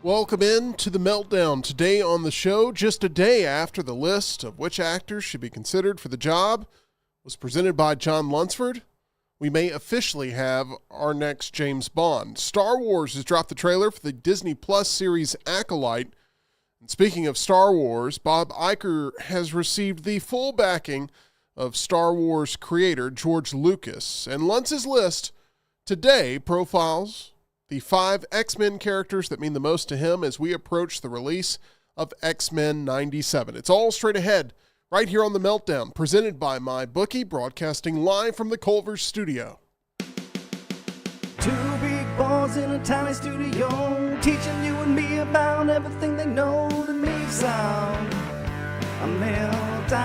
Welcome in to the Meltdown. Today on the show, just a day after the list of which actors should be considered for the job was presented by John Lunsford, we may officially have our next James Bond. Star Wars has dropped the trailer for the Disney Plus series Acolyte. And speaking of Star Wars, Bob Iger has received the full backing of Star Wars creator George Lucas. And Luntz's list today profiles the 5 X-Men characters that mean the most to him as we approach the release of X-Men 97. It's all straight ahead, right here on The Meltdown, presented by MyBookie, broadcasting live from the Culver studio. 2 big boys in a tiny studio, teaching you and me about everything they know to make sound. A meltdown,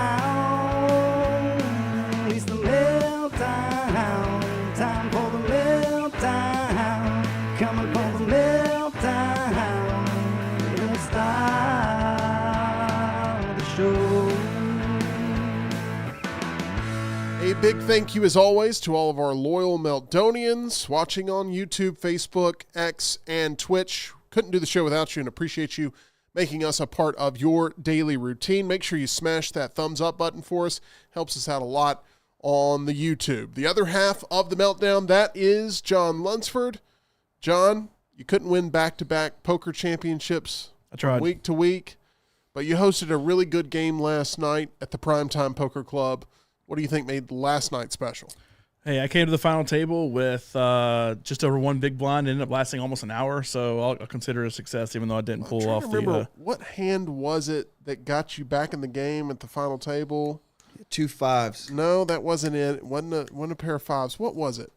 it's the meltdown, time for the meltdown, coming for the meltdown, let's start the show. A big thank you, as always, to all of our loyal Meltdonians watching on YouTube, Facebook, X, and Twitch. Couldn't do the show without you and appreciate you making us a part of your daily routine. Make sure you smash that thumbs up button for us. Helps us out a lot on the YouTube. The other half of the Meltdown, that is John Lunsford. John, you couldn't win back-to-back poker championships week to week, but you hosted a really good game last night at the Primetime Poker Club. What do you think made last night special? Hey, I came to the final table with just over 1 big blind. It ended up lasting almost an hour, so I'll consider it a success, even though I didn't pull off the... what hand was it that got you back in the game at the final table? 2 5s. No, that wasn't it. It wasn't a pair of 5s. What was it?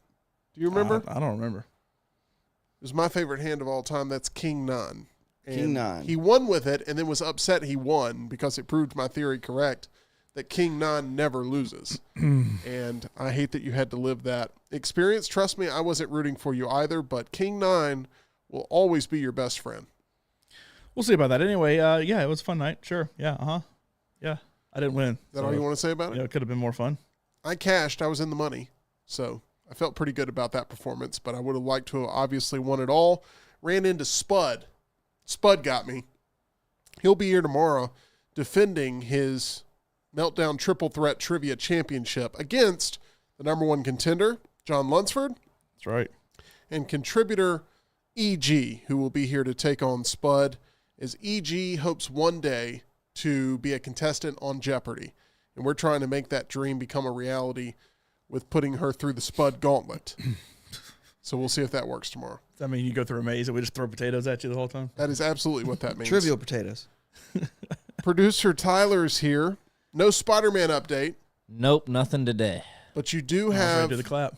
Do you remember? I don't remember. It was my favorite hand of all time. That's King 9. And King 9. He won with it and then was upset he won because it proved my theory correct that King 9 never loses. And I hate that you had to live that experience. Trust me, I wasn't rooting for you either, but King 9 will always be your best friend. We'll see about that. Anyway, yeah, it was a fun night. Sure. Yeah, Yeah, I didn't win. Is that all you want to say about it? Yeah, it could have been more fun. I cashed. I was in the money. So I felt pretty good about that performance, but I would have liked to have obviously won it all. Ran into Spud. Spud got me. He'll be here tomorrow defending his Meltdown Triple Threat Trivia Championship against the number 1 contender, John Lunsford. That's right. And contributor EG, who will be here to take on Spud, as EG hopes one day to be a contestant on Jeopardy. And we're trying to make that dream become a reality with putting her through the Spud gauntlet. So we'll see if that works tomorrow. Does that mean you go through a maze and we just throw potatoes at you the whole time? That is absolutely what that means. Trivial potatoes. Producer Tyler's here. No Spider-Man update. Nope, nothing today. But you do Ready have to the clap.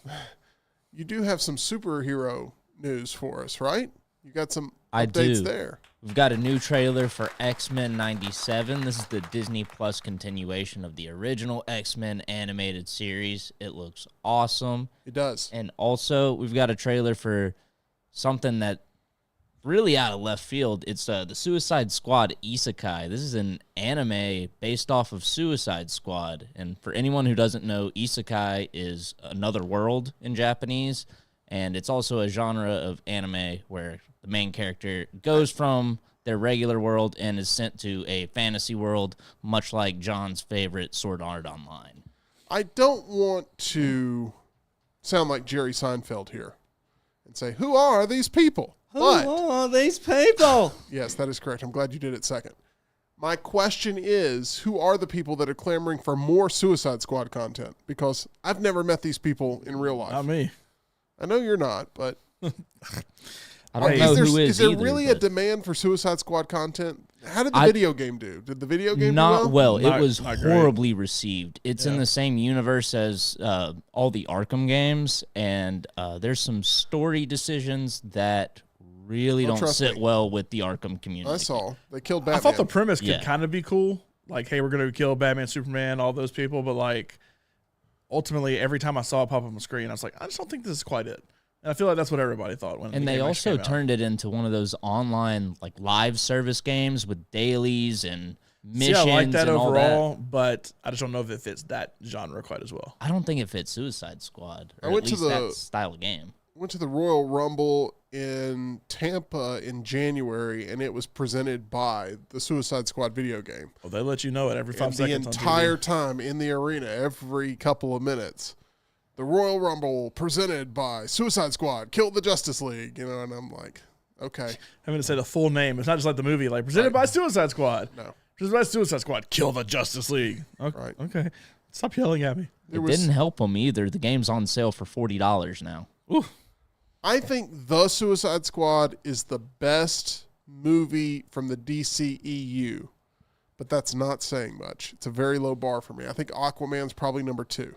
You do have some superhero news for us, right? You got some updates there. We've got a new trailer for X-Men 97. This is the Disney Plus continuation of the original X-Men animated series. It looks awesome. It does. And also, we've got a trailer for something that really out of left field. It's the Suicide Squad Isekai. This is an anime based off of Suicide Squad. And for anyone who doesn't know, Isekai is another world in Japanese. And it's also a genre of anime where the main character goes from their regular world and is sent to a fantasy world, much like John's favorite Sword Art Online. I don't want to sound like Jerry Seinfeld here and say, who are these people? Who are these people? Yes, that is correct. I'm glad you did it second. My question is, who are the people that are clamoring for more Suicide Squad content? Because I've never met these people in real life. Not me. I know you're not, but I don't know who is there either, really a demand for Suicide Squad content? How did the video game do? Did the video game not do well? Not- It was not great. horribly received. It's in the same universe as all the Arkham games, and there's some story decisions that really don't trust sit me. well with the Arkham community. I saw. They killed Batman. I thought the premise could Yeah. kind of be cool. Like, hey, we're going to kill Batman, Superman, all those people. But, like, ultimately, every time I saw it pop up on the screen, I was like, I just don't think this is quite it. And I feel like that's what everybody thought when And the they game also actually came out. turned it into one of those online, like, live service games with dailies and See, missions I like that and all overall, that. but I just don't know if it fits that genre quite as well. I don't think it fits Suicide Squad, or I went at to least the- that style of game. went to the Royal Rumble in Tampa in January, and it was presented by the Suicide Squad video game. Well, they let you know it every 5 And seconds. the on entire TV. time in the arena, every couple of minutes, the Royal Rumble presented by Suicide Squad, killed the Justice League, you know, and I'm like, okay. Having to say the full name. It's not just like the movie, like presented by Suicide Squad. No. Presented by Suicide Squad, kill the Justice League. Okay. Right. Okay. Stop yelling at me. It didn't help them either. The game's on sale for $40 now. Ooh. I think The Suicide Squad is the best movie from the DCEU, but that's not saying much. It's a very low bar for me. I think Aquaman's probably number 2.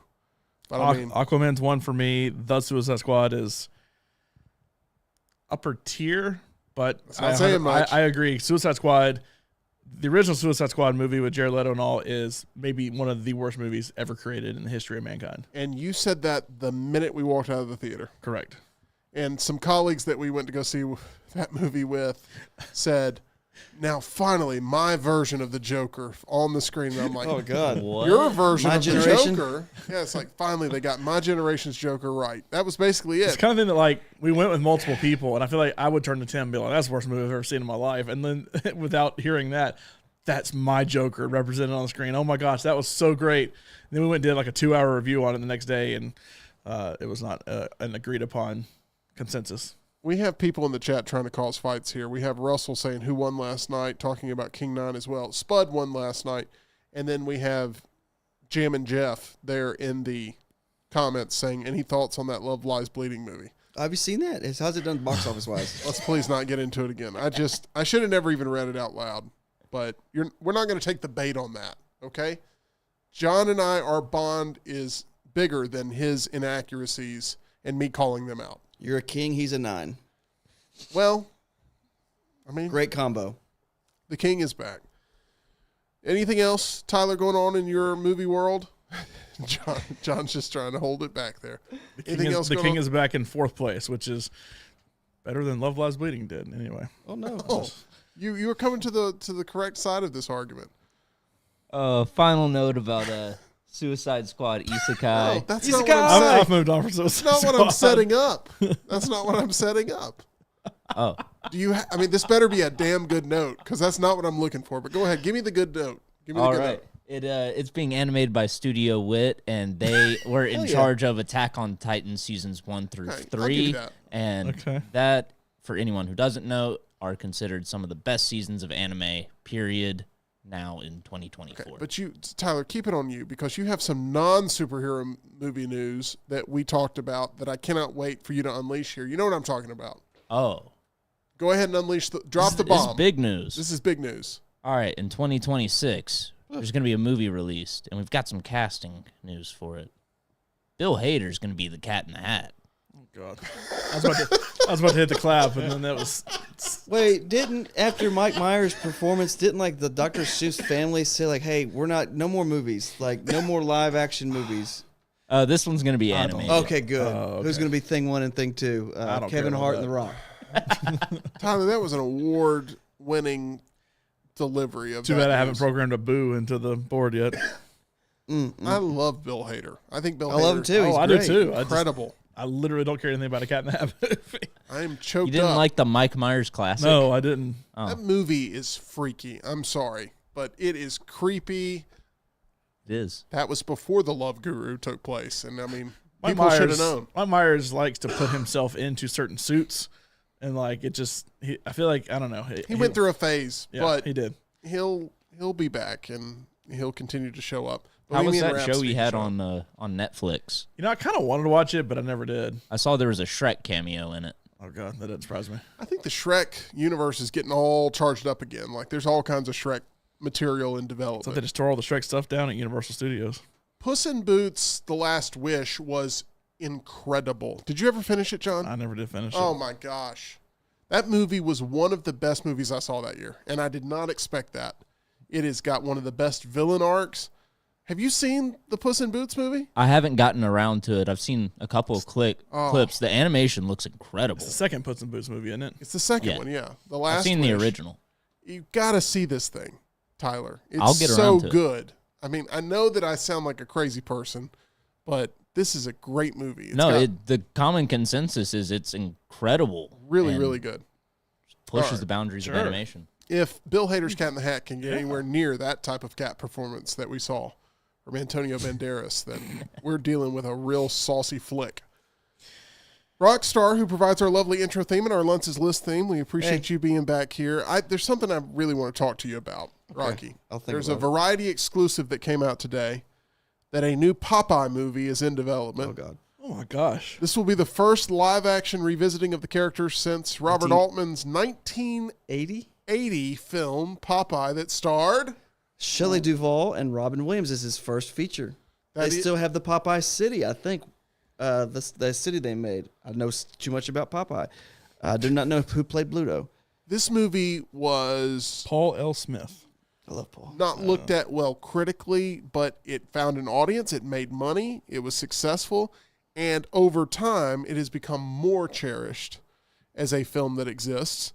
But I mean, Aquaman's 1 for me. The Suicide Squad is upper tier, but That's not saying much. I agree. Suicide Squad, the original Suicide Squad movie with Jared Leto and all, is maybe one of the worst movies ever created in the history of mankind. and you said that the minute we walked out of the theater. Correct. And some colleagues that we went to go see that movie with said, now finally my version of the Joker on the screen. And I'm like, Oh God. What? your version My of generation? the Joker. Yeah, it's like finally they got my generation's Joker right. That was basically It's it. kind of thing that, like, we went with multiple people, and I feel like I would turn to Tim and be like, that's the worst movie I've ever seen in my life. And then without hearing that, that's my Joker represented on the screen. Oh my gosh, that was so great. And then we went and did like a 2-hour review on it the next day, and it was not an agreed upon consensus. We have people in the chat trying to cause fights here. We have Russell saying who won last night, talking about King 9 as well. Spud won last night. And then we have Jam and Jeff there in the comments saying, any thoughts on that Love Lies Bleeding movie? Have you seen that? How's it done box office wise? Let's please not get into it again. I should have never even read it out loud, but we're not going to take the bait on that, okay? John and I, our bond is bigger than his inaccuracies and me calling them out. You're a king. He's a 9. Well, I mean, Great combo. the king is back. Anything else, Tyler, going on in your movie world? John's just trying to hold it back there. Anything else The going king on? is back in 4th place, which is better than Love Lies Bleeding did. Anyway, Oh no. Oh, you were coming to the correct side of this argument. Final note about Suicide Squad Isekai. No, that's He's not a what I'm guy. saying. I've moved on from That's not what I'm setting up. That's not what I'm setting up. Oh, Do you? I mean, this better be a damn good note because that's not what I'm looking for. But go ahead, give me the good note. Give me the all good right. note. It's being animated by Studio Wit, and they were in yeah. charge of Attack on Titan seasons 1 through Okay, I'll give 3, you that. and Okay. that, for anyone who doesn't know, are considered some of the best seasons of anime. Period. Now in 2024. Okay, but Tyler, keep it on you because you have some non-superhero movie news that we talked about that I cannot wait for you to unleash here. You know what I'm talking about. Oh, Go ahead and unleash drop the this bomb. is big news. This is big news. All right, in 2026, there's going to be a movie released, and we've got some casting news for it. Bill Hader's going to be the Cat in the Hat. Oh God, I was about to hit the clap, and then that was. Wait, after Mike Myers' performance, didn't like the Dr. Seuss family say like, hey, no more movies, like no more live action movies? This one's going to be animated. Okay, good. Oh, Who's okay. going to be Thing 1 and Thing 2? I don't Kevin care Hart about and The Rock. Tyler, that was an award-winning delivery of Too that bad I haven't news. programmed a boo into the board yet. I love Bill Hader. I think Bill I love him Hader's too. He's I great. do too. incredible. I literally don't care anything about a Cat in the Hat movie. I am choked You didn't up. like the Mike Myers classic? No, I didn't. Oh. That movie is freaky. I'm sorry, but it is creepy. It is. That was before the Love Guru took place, and I mean, Mike people should have Myers, known. Mike Myers likes to put himself into certain suits, and like it just. I feel like I don't know. He went through a phase, Yeah, but he did. he'll be back and he'll continue to show up. How was Bohemian that show Rhapsody he had show up. on Netflix? You know, I kind of wanted to watch it, but I never did. I saw there was a Shrek cameo in it. Oh God, that didn't surprise me. I think the Shrek universe is getting all charged up again. Like there's all kinds of Shrek material in So development. they just tore all the Shrek stuff down at Universal Studios. Puss in Boots: The Last Wish was incredible. Did you ever finish it, John? I never did finish Oh it. my gosh. That movie was one of the best movies I saw that year, and I did not expect that. It has got one of the best villain arcs. Have you seen the Puss in Boots movie? I haven't gotten around to it. I've seen a couple of clips. The animation looks incredible. It's the second Puss in Boots movie, isn't it? It's the second Yeah. one, yeah. The last I've seen the Wish. original. You got to see this thing, Tyler. It's I'll get so around to it. good. I mean, I know that I sound like a crazy person, but this is a great movie. It's No, got the common consensus is it's incredible. really, and really good. pushes Alright. the boundaries Sure. of animation. If Bill Hader's Cat in the Hat can get anywhere near that type of cat performance that we saw from Antonio Banderas, then we're dealing with a real saucy flick. Rockstar, who provides our lovely intro theme and our Lunch's List theme, we appreciate you being back here. There's something I really want to talk to you about, Rocky. I'll think There's a about it. Variety exclusive that came out today that a new Popeye movie is in development. Oh God. Oh my gosh. This will be the first live-action revisiting of the character since Robert Altman's 1980 80. film Popeye that starred. Shelley Duvall and Robin Williams is his first feature. That They is- still have the Popeye City, I think. The city they made. I know too much about Popeye. I do not know who played Bluto. This movie was Paul L. Smith. I love Paul. not looked at well critically, but it found an audience. It made money. It was successful. And over time, it has become more cherished as a film that exists.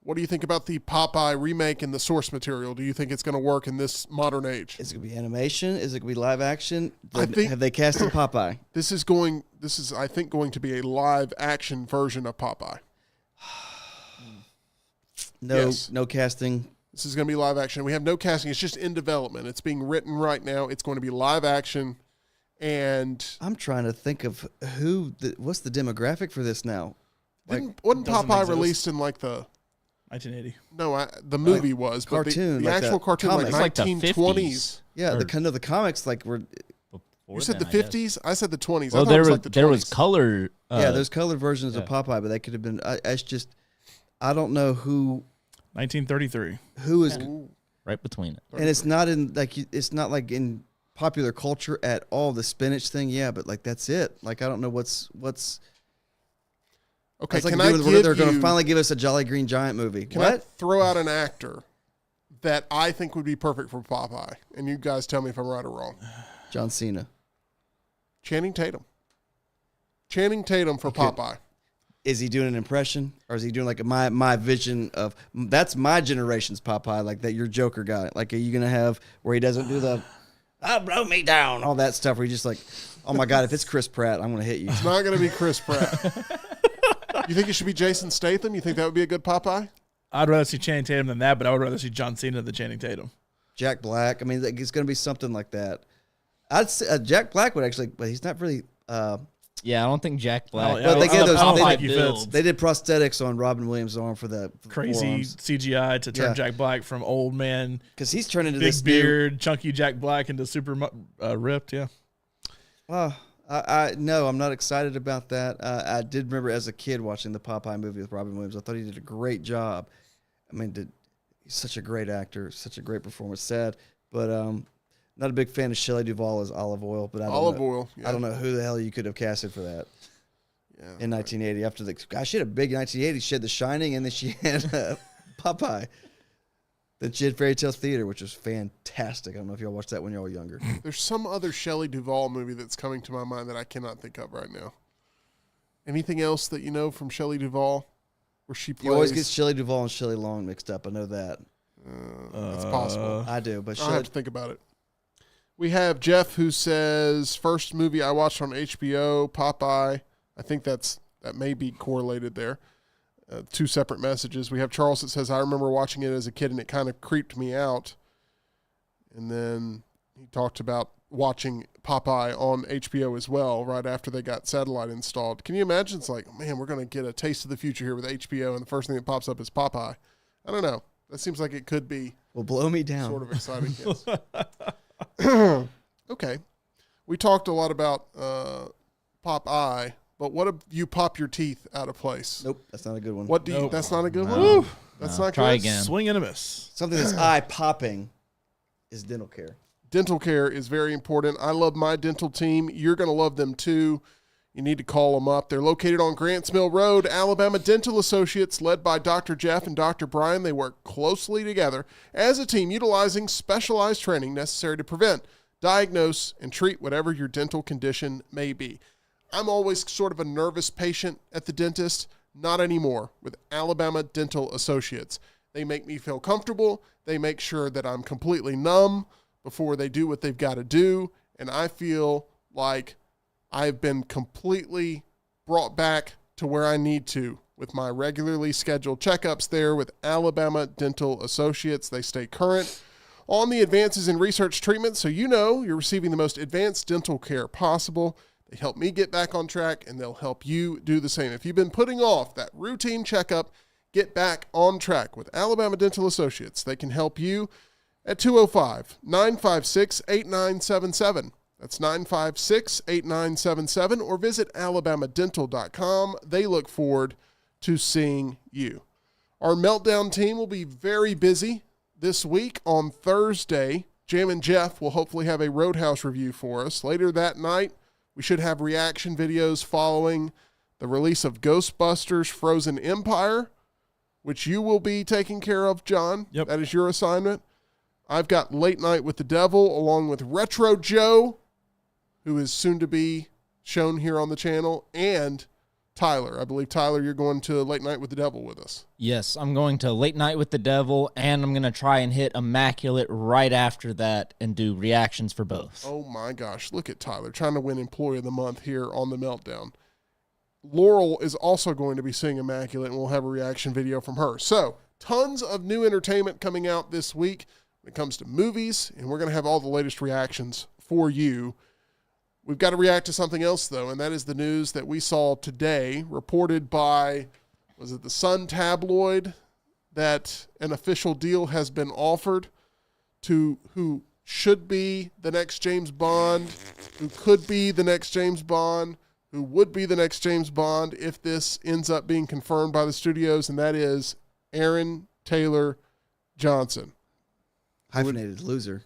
What do you think about the Popeye remake and the source material? Do you think it's going to work in this modern age? Is it going to be animation? Is it going to be live action? I think- Have they casted Popeye? This is, I think, going to be a live action version of Popeye. No, Yes. no casting. This is going to be live action. We have no casting. It's just in development. It's being written right now. It's going to be live action. And I'm trying to think of what's the demographic for this now? wasn't doesn't Popeye exist. released in like the 1980. the movie was, but cartoon, the like actual the cartoon comics. like It's like the 1920s. Yeah, Or- the comics like were You said the 50s? I said the 20s. Well, I thought it there was was like the 20s. there was color. yeah, there's colored versions yeah. of Popeye, but they could have been. It's just I don't know who 1933. is, right between it. and it's not in it's not like in popular culture at all. The spinach thing, yeah, but like that's it. Like I don't know what's. Okay, It's like can I they're give going to you, finally give us a Jolly Green Giant movie. can I What? throw out an actor that I think would be perfect for Popeye? And you guys tell me if I'm right or wrong. John Cena. Channing Tatum. Channing Tatum for Popeye. Is he doing an impression, or is he doing like my vision of that's my generation's Popeye, like that your Joker guy? Like, are you gonna have where he doesn't do the blow me down, all that stuff? Where he just like, oh my God, if it's Chris Pratt, I'm gonna hit you. It's not going to be Chris Pratt. You think it should be Jason Statham? You think that would be a good Popeye? I'd rather see Channing Tatum than that, but I would rather see John Cena than Channing Tatum. Jack Black. I mean, like, it's gonna be something like that. I'd say Jack Black would actually, but he's not really. Yeah, I don't think Jack Black. But they gave those- I don't they think did- he builds. They did prosthetics on Robin Williams' arm for the Crazy forearms. CGI to turn Yeah. Jack Black from old man, Because he's turned into big this beard, chunky Jack Black into super ripped. Yeah. No, I'm not excited about that. I did remember as a kid watching the Popeye movie with Robin Williams. I thought he did a great job. I mean, he's such a great actor, such a great performance. Sad, but not a big fan of Shelley Duvall as Olive Oil. But I don't Olive know, Oil. Yeah. I don't know who the hell you could have casted for that Yeah. in 1980. After she had a big 1980. She had The Shining, and then she had Popeye. Then she had Fairy Tale Theater, which was fantastic. I don't know if y'all watched that when y'all were younger. There's some other Shelley Duvall movie that's coming to my mind that I cannot think of right now. Anything else that you know from Shelley Duvall where she plays? You always get Shelley Duvall and Shelley Long mixed up. I know that. It's possible. I do, but I'll Shelley, have to think about it. We have Jeff who says, first movie I watched on HBO, Popeye. I think that may be correlated there. Two separate messages. We have Charles that says, I remember watching it as a kid and it kind of creeped me out. And then he talked about watching Popeye on HBO as well right after they got satellite installed. Can you imagine? It's like, man, we're going to get a taste of the future here with HBO and the first thing that pops up is Popeye. I don't know. That seems like it could be will blow me down. sort of exciting. Yes. Okay. We talked a lot about Popeye, but what if you pop your teeth out of place? Nope, that's not a good one. What do you? Nope. That's not a good No. one. That's not Try good. again. Swing and a miss. Something that's eye popping is dental care. Dental care is very important. I love my dental team. You're going to love them too. You need to call them up. They're located on Grants Mill Road, Alabama Dental Associates, led by Dr. Jeff and Dr. Brian. They work closely together as a team, utilizing specialized training necessary to prevent, diagnose, and treat whatever your dental condition may be. I'm always sort of a nervous patient at the dentist. Not anymore with Alabama Dental Associates. They make me feel comfortable. They make sure that I'm completely numb before they do what they've got to do. And I feel like I've been completely brought back to where I need to with my regularly scheduled checkups there with Alabama Dental Associates. They stay current on the advances in research treatment, so you know you're receiving the most advanced dental care possible. They help me get back on track, and they'll help you do the same. If you've been putting off that routine checkup, get back on track with Alabama Dental Associates. They can help you at 205-956-8977. That's 956-8977, or visit alabamadental.com. They look forward to seeing you. Our Meltdown team will be very busy this week. On Thursday, Jam and Jeff will hopefully have a Roadhouse review for us. Later that night, we should have reaction videos following the release of Ghostbusters Frozen Empire, which you will be taking care of, John. Yep. That is your assignment. I've got Late Night with the Devil along with Retro Joe, who is soon to be shown here on the channel, and Tyler. I believe, Tyler, you're going to Late Night with the Devil with us. Yes, I'm going to Late Night with the Devil, and I'm going to try and hit Immaculate right after that and do reactions for both. Oh, my gosh. Look at Tyler trying to win Employee of the Month here on the Meltdown. Laurel is also going to be seeing Immaculate, and we'll have a reaction video from her. So, tons of new entertainment coming out this week when it comes to movies, and we're going to have all the latest reactions for you. We've got to react to something else, though, and that is the news that we saw today, reported by, was it the Sun tabloid, that an official deal has been offered to who should be the next James Bond, who could be the next James Bond, who would be the next James Bond if this ends up being confirmed by the studios, and that is Aaron Taylor Johnson. Hyphenated loser.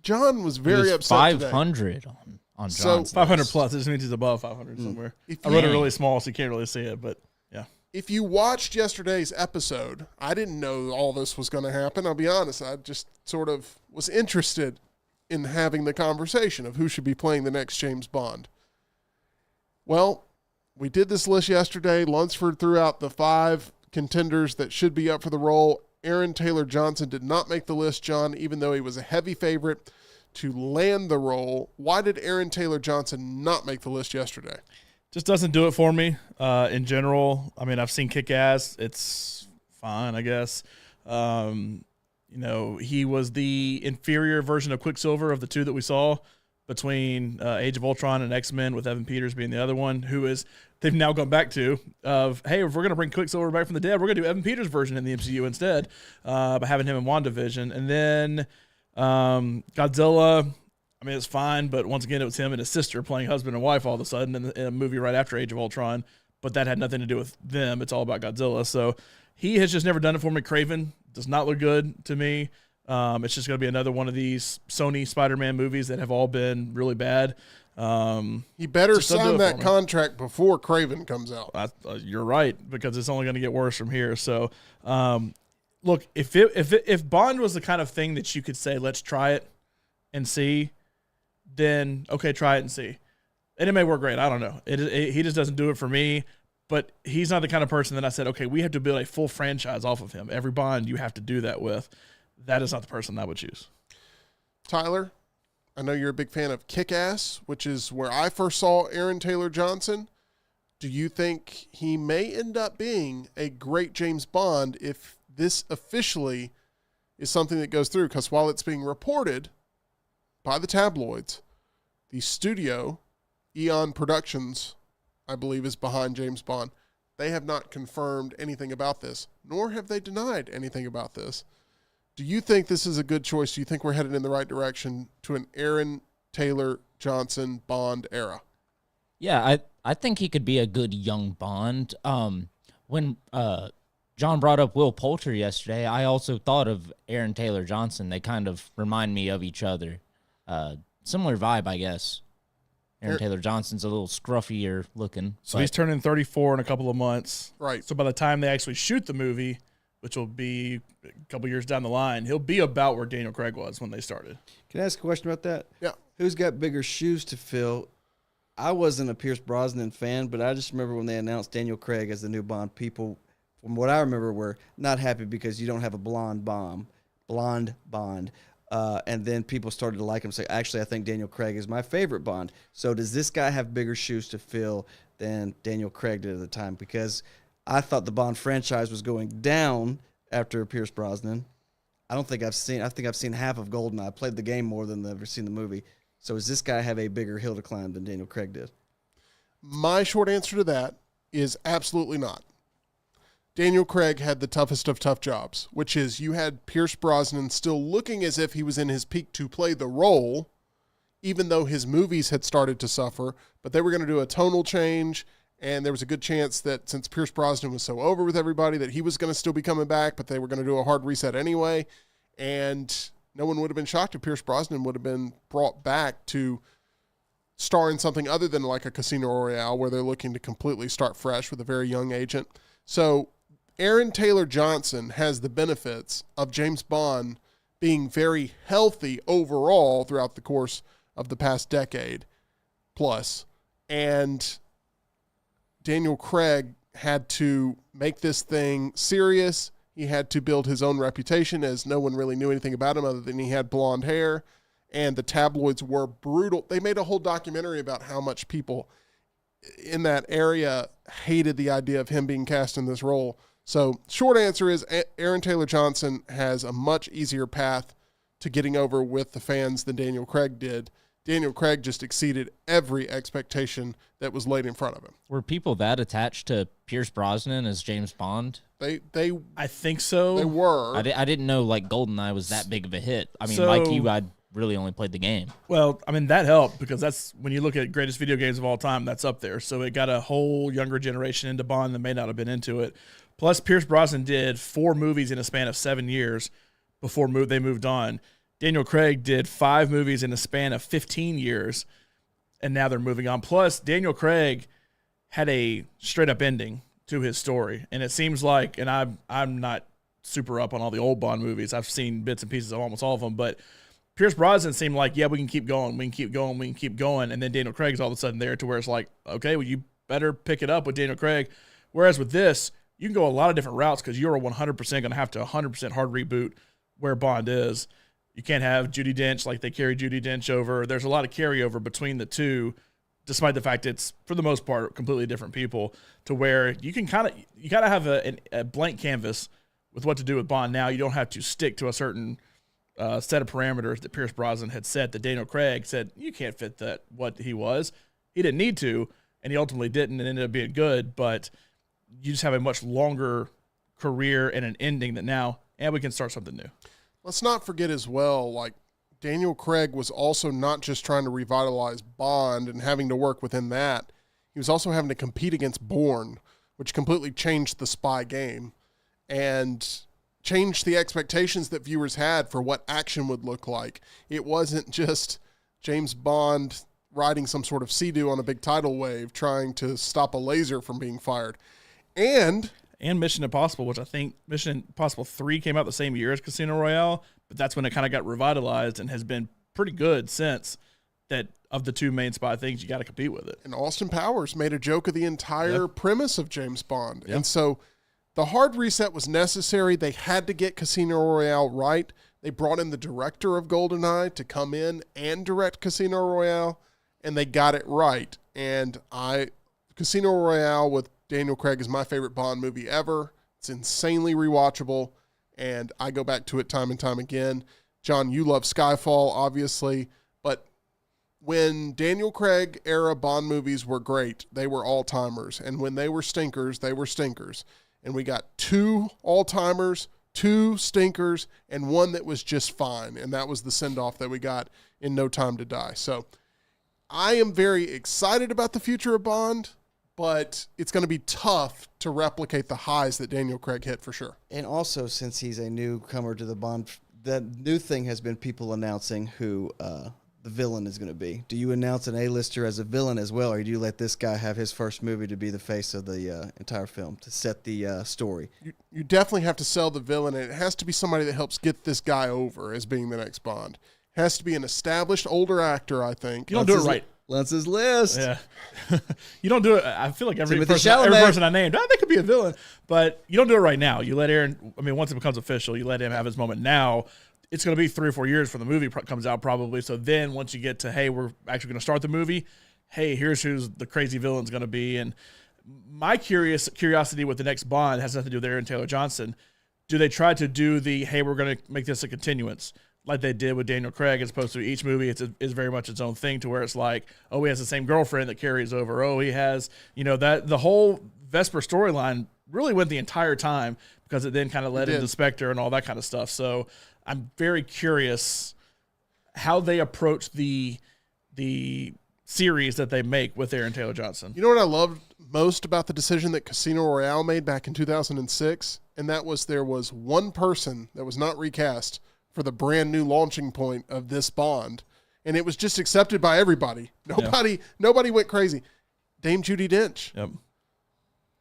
John was very upset 500 today. on So- Johnson. 500 plus. It just means he's above 500 somewhere. If I wrote it you- really small, so you can't really see it, but yeah. If you watched yesterday's episode, I didn't know all this was going to happen. I'll be honest. I just sort of was interested in having the conversation of who should be playing the next James Bond. Well, we did this list yesterday. Lunsford threw out the 5 contenders that should be up for the role. Aaron Taylor Johnson did not make the list, John, even though he was a heavy favorite to land the role. Why did Aaron Taylor Johnson not make the list yesterday? Just doesn't do it for me in general. I mean, I've seen Kick-Ass. It's fine, I guess. He was the inferior version of Quicksilver of the two that we saw between Age of Ultron and X-Men, with Evan Peters being the other one, they've now gone back to of, hey, if we're going to bring Quicksilver back from the dead, we're going to do Evan Peters' version in the MCU instead, by having him in WandaVision. And then Godzilla, I mean, it's fine, but once again, it was him and his sister playing husband and wife all of a sudden in a movie right after Age of Ultron, but that had nothing to do with them. It's all about Godzilla. So he has just never done it for me. Craven does not look good to me. It's just going to be another one of these Sony Spider-Man movies that have all been really bad. He better Just don't do sign it that for me. contract before Craven comes out. You're right, because it's only going to get worse from here. So, look, if Bond was the kind of thing that you could say, let's try it and see, then okay, try it and see. And it may work great. I don't know. He just doesn't do it for me. But he's not the kind of person that I said, okay, we have to build a full franchise off of him. Every Bond you have to do that with. That is not the person I would choose. Tyler, I know you're a big fan of Kick-Ass, which is where I first saw Aaron Taylor Johnson. Do you think he may end up being a great James Bond if this officially is something that goes through? Because while it's being reported by the tabloids, the studio, Eon Productions, I believe, is behind James Bond. They have not confirmed anything about this, nor have they denied anything about this. Do you think this is a good choice? Do you think we're headed in the right direction to an Aaron Taylor Johnson Bond era? Yeah, I think he could be a good young Bond. When John brought up Will Poulter yesterday, I also thought of Aaron Taylor Johnson. They kind of remind me of each other. Similar vibe, I guess. Aaron Taylor Johnson's a little scruffier looking. So he's turning 34 in a couple of months. Right. So by the time they actually shoot the movie, which will be a couple years down the line, he'll be about where Daniel Craig was when they started. Can I ask a question about that? Yeah. Who's got bigger shoes to fill? I wasn't a Pierce Brosnan fan, but I just remember when they announced Daniel Craig as the new Bond, people, from what I remember, were not happy because you don't have a blonde Bond. And then people started to like him. Say, actually, I think Daniel Craig is my favorite Bond. So does this guy have bigger shoes to fill than Daniel Craig did at the time? Because I thought the Bond franchise was going down after Pierce Brosnan. I think I've seen half of GoldenEye. I played the game more than I've ever seen the movie. So does this guy have a bigger hill to climb than Daniel Craig did? My short answer to that is absolutely not. Daniel Craig had the toughest of tough jobs, which is you had Pierce Brosnan still looking as if he was in his peak to play the role, even though his movies had started to suffer, but they were going to do a tonal change, and there was a good chance that since Pierce Brosnan was so over with everybody that he was going to still be coming back, but they were going to do a hard reset anyway, and no one would have been shocked if Pierce Brosnan would have been brought back to star in something other than like a Casino Royale where they're looking to completely start fresh with a very young agent. So Aaron Taylor Johnson has the benefits of James Bond being very healthy overall throughout the course of the past decade plus. And Daniel Craig had to make this thing serious. He had to build his own reputation as no one really knew anything about him other than he had blonde hair. And the tabloids were brutal. They made a whole documentary about how much people in that area hated the idea of him being cast in this role. So short answer is Aaron Taylor Johnson has a much easier path to getting over with the fans than Daniel Craig did. Daniel Craig just exceeded every expectation that was laid in front of him. Were people that attached to Pierce Brosnan as James Bond? I think so. They were. I didn't know like GoldenEye was that big of a hit. I mean, So- like you, I really only played the game. Well, I mean, that helped because that's when you look at greatest video games of all time, that's up there. So it got a whole younger generation into Bond that may not have been into it. Plus, Pierce Brosnan did 4 movies in a span of 7 years before they moved on. Daniel Craig did 5 movies in a span of 15 years, and now they're moving on. Plus, Daniel Craig had a straight-up ending to his story, and it seems like, and I'm not super up on all the old Bond movies. I've seen bits and pieces of almost all of them, but Pierce Brosnan seemed like, yeah, we can keep going, and then Daniel Craig's all of a sudden there to where it's like, okay, well, you better pick it up with Daniel Craig. Whereas with this, you can go a lot of different routes because you're 100% going to have to 100% hard reboot where Bond is. You can't have Judi Dench like they carry Judi Dench over. There's a lot of carryover between the two, despite the fact it's, for the most part, completely different people, to where you can you got to have a blank canvas with what to do with Bond now. You don't have to stick to a certain set of parameters that Pierce Brosnan had set that Daniel Craig said, you can't fit that what he was. He didn't need to, and he ultimately didn't, and ended up being good, but you just have a much longer career and an ending that now, and we can start something new. Let's not forget as well, like Daniel Craig was also not just trying to revitalize Bond and having to work within that. He was also having to compete against Bourne, which completely changed the spy game and changed the expectations that viewers had for what action would look like. It wasn't just James Bond riding some sort of sea-doo on a big tidal wave trying to stop a laser from being fired. And Mission Impossible, which I think Mission Impossible 3 came out the same year as Casino Royale, but that's when it kind of got revitalized and has been pretty good since. That of the 2 main spy things, you got to compete with it. And Austin Powers made a joke of the entire premise of James Bond. Yep. And so the hard reset was necessary. They had to get Casino Royale right. They brought in the director of GoldenEye to come in and direct Casino Royale, and they got it right. And Casino Royale with Daniel Craig is my favorite Bond movie ever. It's insanely rewatchable, and I go back to it time and time again. John, you love Skyfall, obviously, but when Daniel Craig era Bond movies were great, they were all-timers, and when they were stinkers, they were stinkers. And we got 2 all-timers, 2 stinkers, and 1 that was just fine, and that was the send-off that we got in No Time to Die. So I am very excited about the future of Bond, but it's going to be tough to replicate the highs that Daniel Craig hit for sure. And also, since he's a newcomer to the Bond, the new thing has been people announcing who the villain is going to be. Do you announce an A-lister as a villain as well, or do you let this guy have his first movie to be the face of the entire film, to set the story? You definitely have to sell the villain, and it has to be somebody that helps get this guy over as being the next Bond. It has to be an established older actor, I think. You don't do it right. Lance's list. Yeah. You don't do it. I feel like every Timothy person Chalamet. I named, they could be a villain, but you don't do it right now. You let Aaron, once it becomes official, you let him have his moment now. it's going to be 3 or 4 years before the movie comes out probably. So then once you get to, hey, we're actually going to start the movie, hey, here's who's the crazy villain's going to be. And my curiosity with the next Bond has nothing to do with Aaron Taylor Johnson. Do they try to do the, hey, we're going to make this a continuance like they did with Daniel Craig, as opposed to each movie is very much its own thing, to where it's like, oh, he has the same girlfriend that carries over. Oh, he has, that the whole Vesper storyline really went the entire time, because it then kind of led into Spectre and all that kind of stuff. So I'm very curious how they approach the series that they make with Aaron Taylor Johnson. You know what I loved most about the decision that Casino Royale made back in 2006? And that was, there was one person that was not recast for the brand new launching point of this Bond. And it was just accepted by everybody. Nobody went crazy. Dame Judi Dench. Yep.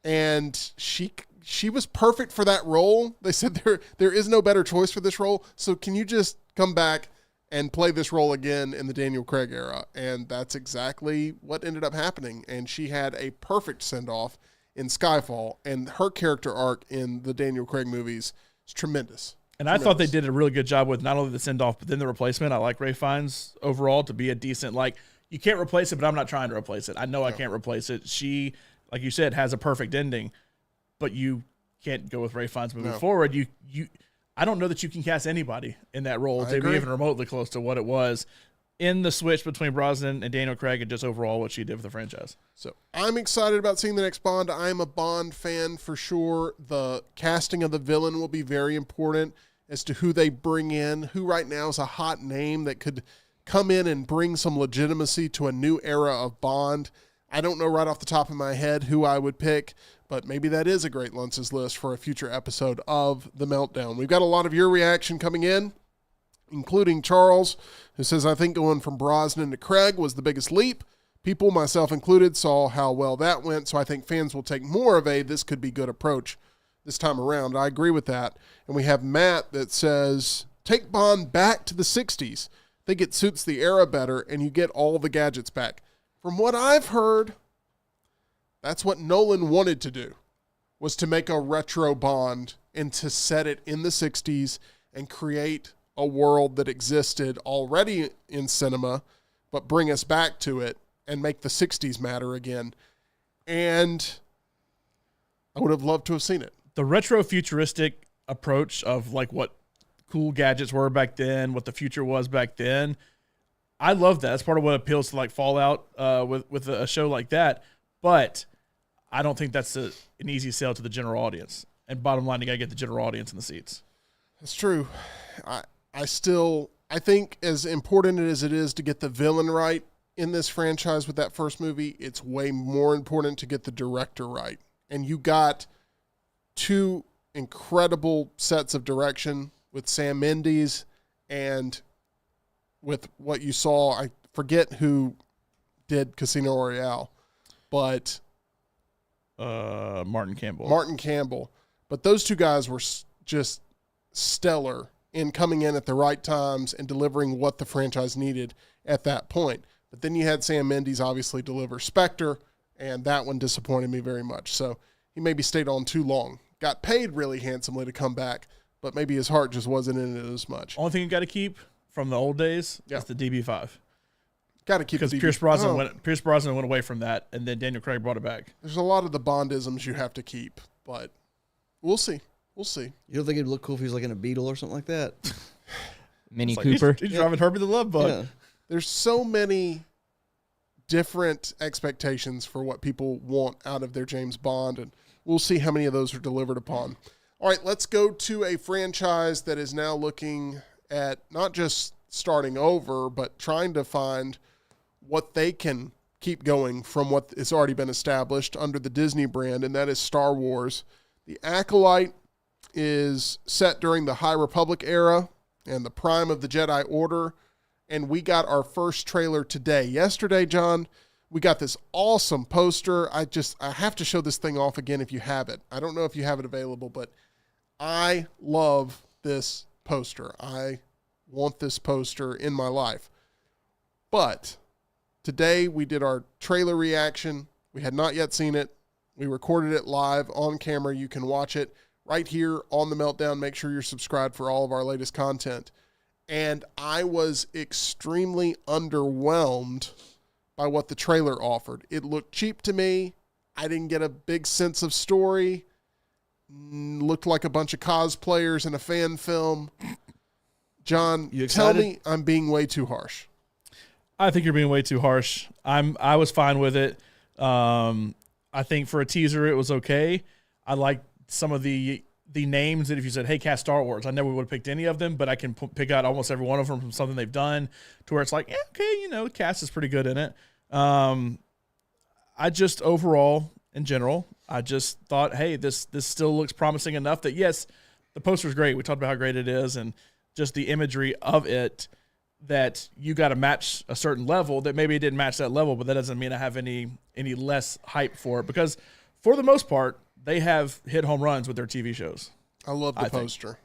And she was perfect for that role. They said there is no better choice for this role. So can you just come back and play this role again in the Daniel Craig era? And that's exactly what ended up happening. And she had a perfect send-off in Skyfall. And her character arc in the Daniel Craig movies is tremendous. And I thought they did a really good job with not only the send-off, but then the replacement. I like Ralph Fiennes overall to be a decent, you can't replace it, but I'm not trying to replace it. I know I can't replace it. She, like you said, has a perfect ending, but you can't go with Ralph Fiennes moving forward. I don't know that you can cast anybody in that role to be even remotely close to what it was in the switch between Brosnan and Daniel Craig, and just overall what she did with the franchise. So I'm excited about seeing the next Bond. I'm a Bond fan for sure. The casting of the villain will be very important as to who they bring in, who right now is a hot name that could come in and bring some legitimacy to a new era of Bond. I don't know right off the top of my head who I would pick, but maybe that is a great Lunce's List for a future episode of The Meltdown. We've got a lot of your reaction coming in, including Charles, who says, I think going from Brosnan to Craig was the biggest leap. People, myself included, saw how well that went, so I think fans will take more of a this could be good approach this time around. I agree with that. And we have Matt that says, take Bond back to the 60s. I think it suits the era better, and you get all the gadgets back. From what I've heard, that's what Nolan wanted to do, was to make a retro Bond and to set it in the 60s and create a world that existed already in cinema, but bring us back to it and make the 60s matter again. And I would have loved to have seen it. The retro futuristic approach of what cool gadgets were back then, what the future was back then, I love that. That's part of what appeals to Fallout with a show like that. But I don't think that's an easy sell to the general audience. And bottom line, you got to get the general audience in the seats. That's true. I think as important as it is to get the villain right in this franchise with that first movie, it's way more important to get the director right. And you got 2 incredible sets of direction with Sam Mendes, and with what you saw, I forget who did Casino Royale, but Martin Campbell. But those 2 guys were just stellar in coming in at the right times and delivering what the franchise needed at that point. But then you had Sam Mendes obviously deliver Spectre, and that one disappointed me very much. So he maybe stayed on too long. Got paid really handsomely to come back, but maybe his heart just wasn't in it as much. Only thing you got to keep from the old days is the DB5. Got to keep because Pierce Brosnan went away from that, and then Daniel Craig brought it back. There's a lot of the Bondisms you have to keep, but we'll see. We'll see. You don't think it'd look cool if he was in a Beetle or something like that? Mini Cooper. He's driving Herbie the Love Bug. Yeah. There's so many different expectations for what people want out of their James Bond, and we'll see how many of those are delivered upon. All right, let's go to a franchise that is now looking at not just starting over, but trying to find what they can keep going from what has already been established under the Disney brand, and that is Star Wars. The Acolyte is set during the High Republic era and the prime of the Jedi Order, and we got our first trailer today. Yesterday, John, we got this awesome poster. I have to show this thing off again if you have it. I don't know if you have it available, but I love this poster. I want this poster in my life. But today we did our trailer reaction. We had not yet seen it. We recorded it live on camera. You can watch it right here on The Meltdown. Make sure you're subscribed for all of our latest content. and I was extremely underwhelmed by what the trailer offered. It looked cheap to me. I didn't get a big sense of story. Looked like a bunch of cosplayers in a fan film. John, You tell excited? me I'm being way too harsh. I think you're being way too harsh. I was fine with it. I think for a teaser it was okay. I like some of the names that if you said, hey, cast Star Wars, I never would have picked any of them, but I can pick out almost every one of them from something they've done to where it's like, yeah, okay, the cast is pretty good in it. I just overall, in general, I just thought, hey, this still looks promising enough that, yes, the poster's great. We talked about how great it is and just the imagery of it, that you got to match a certain level, that maybe it didn't match that level, but that doesn't mean I have any less hype for it, because for the most part, they have hit home runs with their TV shows. I love the poster.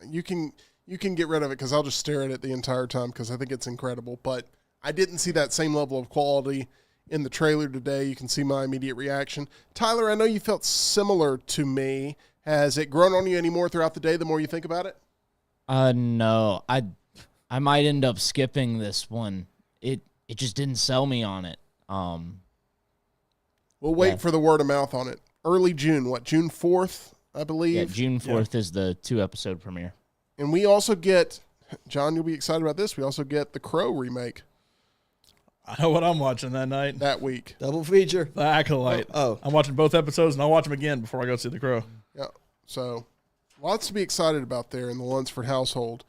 You can get rid of it because I'll just stare at it the entire time because I think it's incredible. But I didn't see that same level of quality in the trailer today. You can see my immediate reaction. Tyler, I know you felt similar to me. Has it grown on you any more throughout the day the more you think about it? No. I might end up skipping this one. It just didn't sell me on it. We'll wait for the word of mouth on it. Early June, June 4th, I believe? Yeah, June 4th is the 2-episode premiere. And we also get, John, you'll be excited about this, we also get the Crow remake I know what I'm watching that night. that week. Double feature. The Acolyte. Oh. I'm watching both episodes, and I'll watch them again before I go see The Crow. Yeah, so lots to be excited about there in the Lunsford household.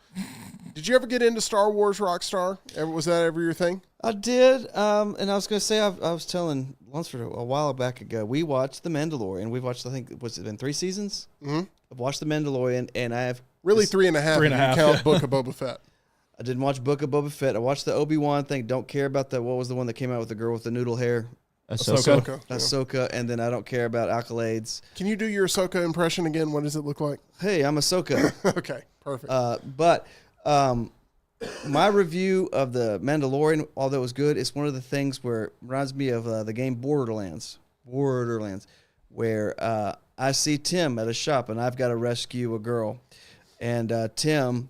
Did you ever get into Star Wars Rockstar? Was that ever your thing? I did, and I was going to say, I was telling Lunsford a while back ago, we watched The Mandalorian. We've watched, I think, what's it been, 3 seasons? Mm-hmm. I've watched The Mandalorian, and I have... Really 3.5 3.5, if you count yeah. Book of Boba Fett. I didn't watch Book of Boba Fett. I watched the Obi-Wan thing. Don't care about the, what was the one that came out with the girl with the noodle hair? Ahsoka. Yeah. Ahsoka, and then I don't care about accolades. Can you do your Ahsoka impression again? What does it look like? Hey, I'm Ahsoka. Okay, perfect. But my review of the Mandalorian, although it was good, it's one of the things where it reminds me of the game Borderlands, where I see Tim at a shop and I've got to rescue a girl, and Tim,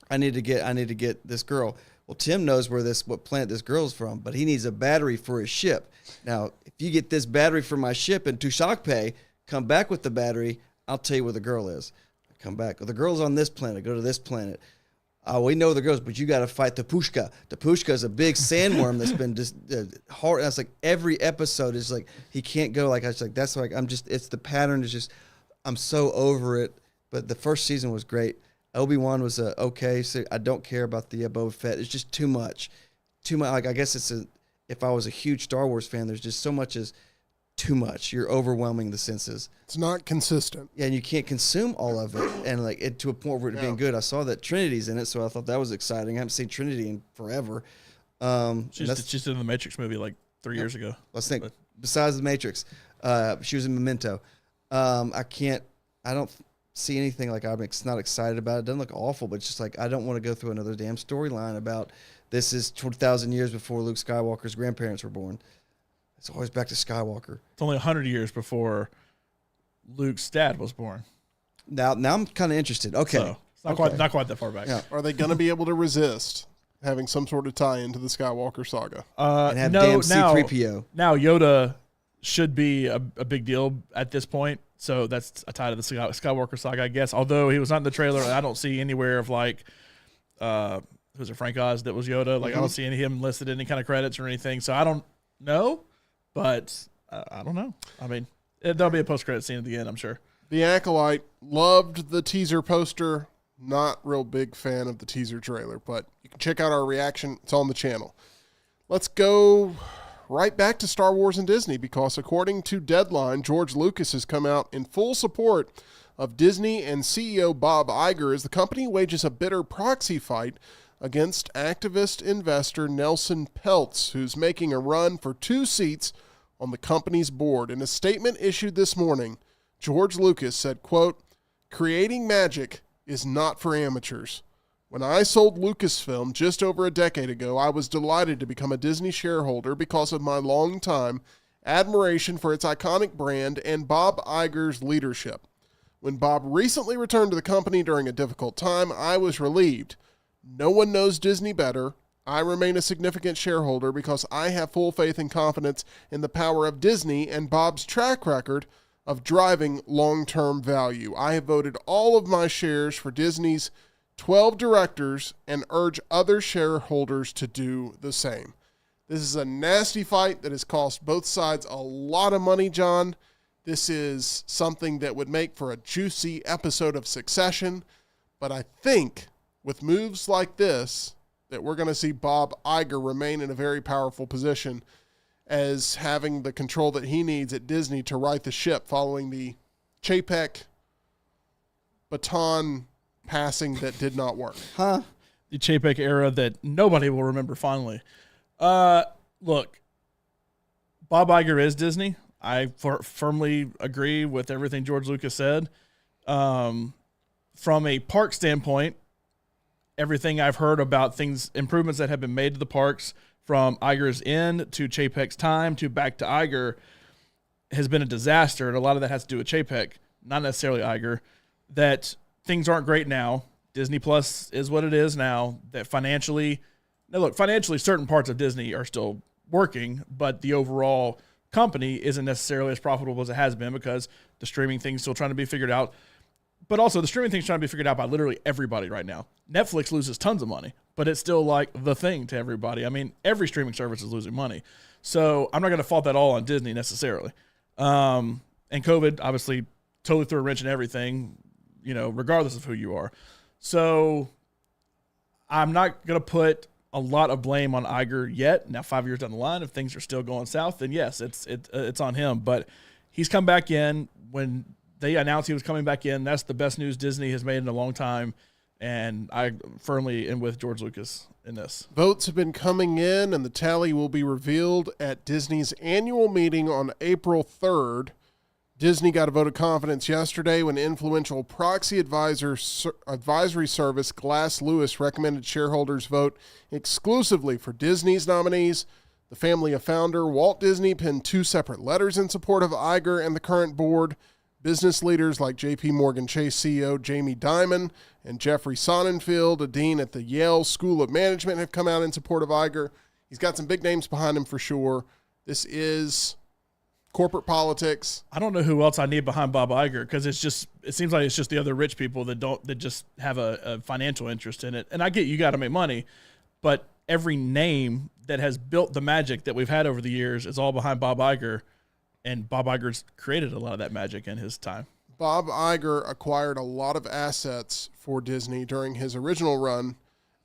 I need to get this girl. Well, Tim knows what planet this girl's from, but he needs a battery for his ship. Now, if you get this battery for my ship in Tushakpe, come back with the battery, I'll tell you where the girl is. I come back. Well, the girl's on this planet. Go to this planet. We know the girls, but you got to fight the Pushka. The Pushka is a big sandworm that's been just hard. That's like every episode is like he can't go. Like I was like that's like it's the pattern is just I'm so over it. But the first season was great. Obi-Wan was okay. So I don't care about the Boba Fett. It's just too much. Like I guess if I was a huge Star Wars fan, there's just so much is too much. You're overwhelming the senses. It's not consistent. Yeah, and you can't consume all of it, and like it to a point where it being good. I saw that Trinity's in it, so I thought that was exciting. I haven't seen Trinity in forever. She's in the Matrix movie like 3 years ago. Let's think. Besides the Matrix, she was in Memento. I don't see anything like I'm not excited about it. It doesn't look awful, but it's just like I don't want to go through another damn storyline about this is 20,000 years before Luke Skywalker's grandparents were born. It's always back to Skywalker. It's only 100 years before Luke's dad was born. Now I'm kind of interested. Okay. So it's not quite that far back. Yeah. Are they going to be able to resist having some sort of tie into the Skywalker saga? And have damn C-3PO. Now Yoda should be a big deal at this point. So that's a tie to the Skywalker saga, I guess. Although he was not in the trailer, I don't see anywhere of like, who's it, Frank Oz that was Yoda? Like I don't see any of him listed in any kind of credits or anything. So I don't know, but I don't know. I mean, there'll be a post-credit scene at the end, I'm sure. The Acolyte, loved the teaser poster. Not real big fan of the teaser trailer, but you can check out our reaction. It's on the channel. Let's go right back to Star Wars and Disney because according to Deadline, George Lucas has come out in full support of Disney and CEO Bob Iger as the company wages a bitter proxy fight against activist investor Nelson Peltz, who's making a run for 2 seats on the company's board. In a statement issued this morning, George Lucas said, quote, "Creating magic is not for amateurs. When I sold Lucasfilm just over a decade ago, I was delighted to become a Disney shareholder because of my long-time admiration for its iconic brand and Bob Iger's leadership. When Bob recently returned to the company during a difficult time, I was relieved. No one knows Disney better. I remain a significant shareholder because I have full faith and confidence in the power of Disney and Bob's track record of driving long-term value. I have voted all of my shares for Disney's 12 directors and urge other shareholders to do the same. This is a nasty fight that has cost both sides a lot of money, John. This is something that would make for a juicy episode of Succession, but I think with moves like this, that we're going to see Bob Iger remain in a very powerful position as having the control that he needs at Disney to right the ship following the Chapek baton passing that did not work. Huh? The Chapek era that nobody will remember fondly. Look, Bob Iger is Disney. I firmly agree with everything George Lucas said. From a park standpoint, everything I've heard about improvements that have been made to the parks from Iger's end to Chapek's time to back to Iger has been a disaster. And a lot of that has to do with Chapek, not necessarily Iger, that things aren't great now. Disney Plus is what it is now, that financially, certain parts of Disney are still working, but the overall company isn't necessarily as profitable as it has been because the streaming thing's still trying to be figured out. But also, the streaming thing's trying to be figured out by literally everybody right now. Netflix loses tons of money, but it's still like the thing to everybody. I mean, every streaming service is losing money. So I'm not going to fault that all on Disney necessarily. And COVID obviously totally threw a wrench in everything, regardless of who you are. So I'm not going to put a lot of blame on Iger yet. Now, 5 years down the line, if things are still going south, then yes, it's on him. But he's come back in. When they announced he was coming back in, that's the best news Disney has made in a long time. And I firmly am with George Lucas in this. Votes have been coming in, and the tally will be revealed at Disney's annual meeting on April 3rd. Disney got a vote of confidence yesterday when influential proxy advisory service Glass Lewis recommended shareholders vote exclusively for Disney's nominees. The family of founder Walt Disney penned 2 separate letters in support of Iger and the current board. Business leaders like J.P. Morgan Chase CEO Jamie Dimon and Jeffrey Sonnenfeld, a dean at the Yale School of Management, have come out in support of Iger. He's got some big names behind him for sure. This is corporate politics. I don't know who else I need behind Bob Iger because it seems like it's just the other rich people that just have a financial interest in it. And I get you got to make money, but every name that has built the magic that we've had over the years is all behind Bob Iger, and Bob Iger's created a lot of that magic in his time. Bob Iger acquired a lot of assets for Disney during his original run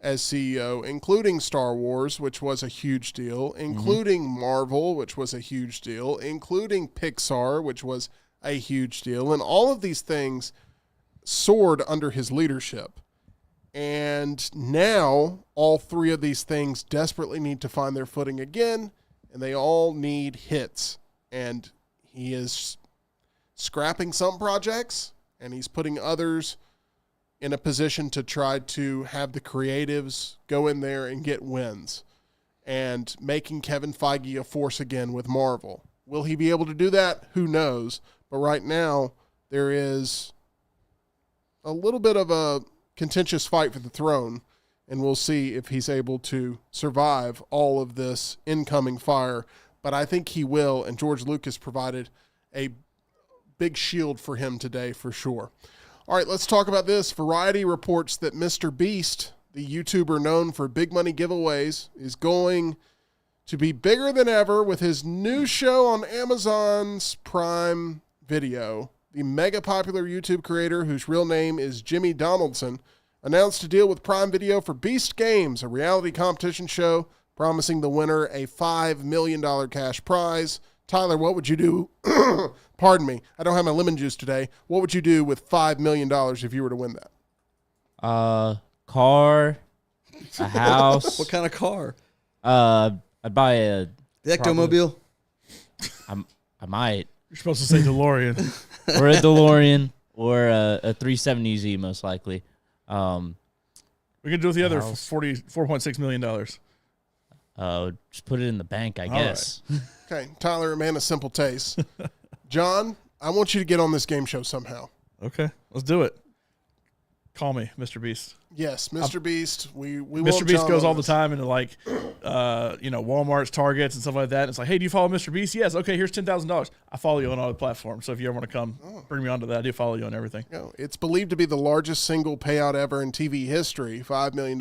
as CEO, including Star Wars, which was a huge deal, including Marvel, which was a huge deal, including Pixar, which was a huge deal. And all of these things soared under his leadership. And now all 3 of these things desperately need to find their footing again, and they all need hits. And he is scrapping some projects, and he's putting others in a position to try to have the creatives go in there and get wins, and making Kevin Feige a force again with Marvel. Will he be able to do that? Who knows? But right now, there is a little bit of a contentious fight for the throne, and we'll see if he's able to survive all of this incoming fire. But I think he will, and George Lucas provided a big shield for him today for sure. All right, let's talk about this. Variety reports that Mr. Beast, the YouTuber known for big money giveaways, is going to be bigger than ever with his new show on Amazon's Prime Video. The mega popular YouTube creator, whose real name is Jimmy Donaldson, announced a deal with Prime Video for Beast Games, a reality competition show promising the winner a $5 million cash prize. Tyler, what would you do? Pardon me, I don't have my lemon juice today. What would you do with $5 million if you were to win that? Car, a house. What kind of car? I'd buy a The Ectomobile? I might. You're supposed to say DeLorean. Or a DeLorean, or a 370Z most likely. We can do with the other $4.6 million. Just put it in the bank, I guess. Right. Okay, Tyler, a man of simple taste. John, I want you to get on this game show somehow. Okay, let's do it. Call me, Mr. Beast. Yes, Mr. Beast. We Mr. Beast goes all the time into like, Walmart's, Targets, and stuff like that. And it's like, hey, do you follow Mr. Beast? Yes. Okay, here's $10,000. I follow you on all the platforms. So if you ever want to come, bring me onto that. I do follow you on everything. It's believed to be the largest single payout ever in TV history, $5 million.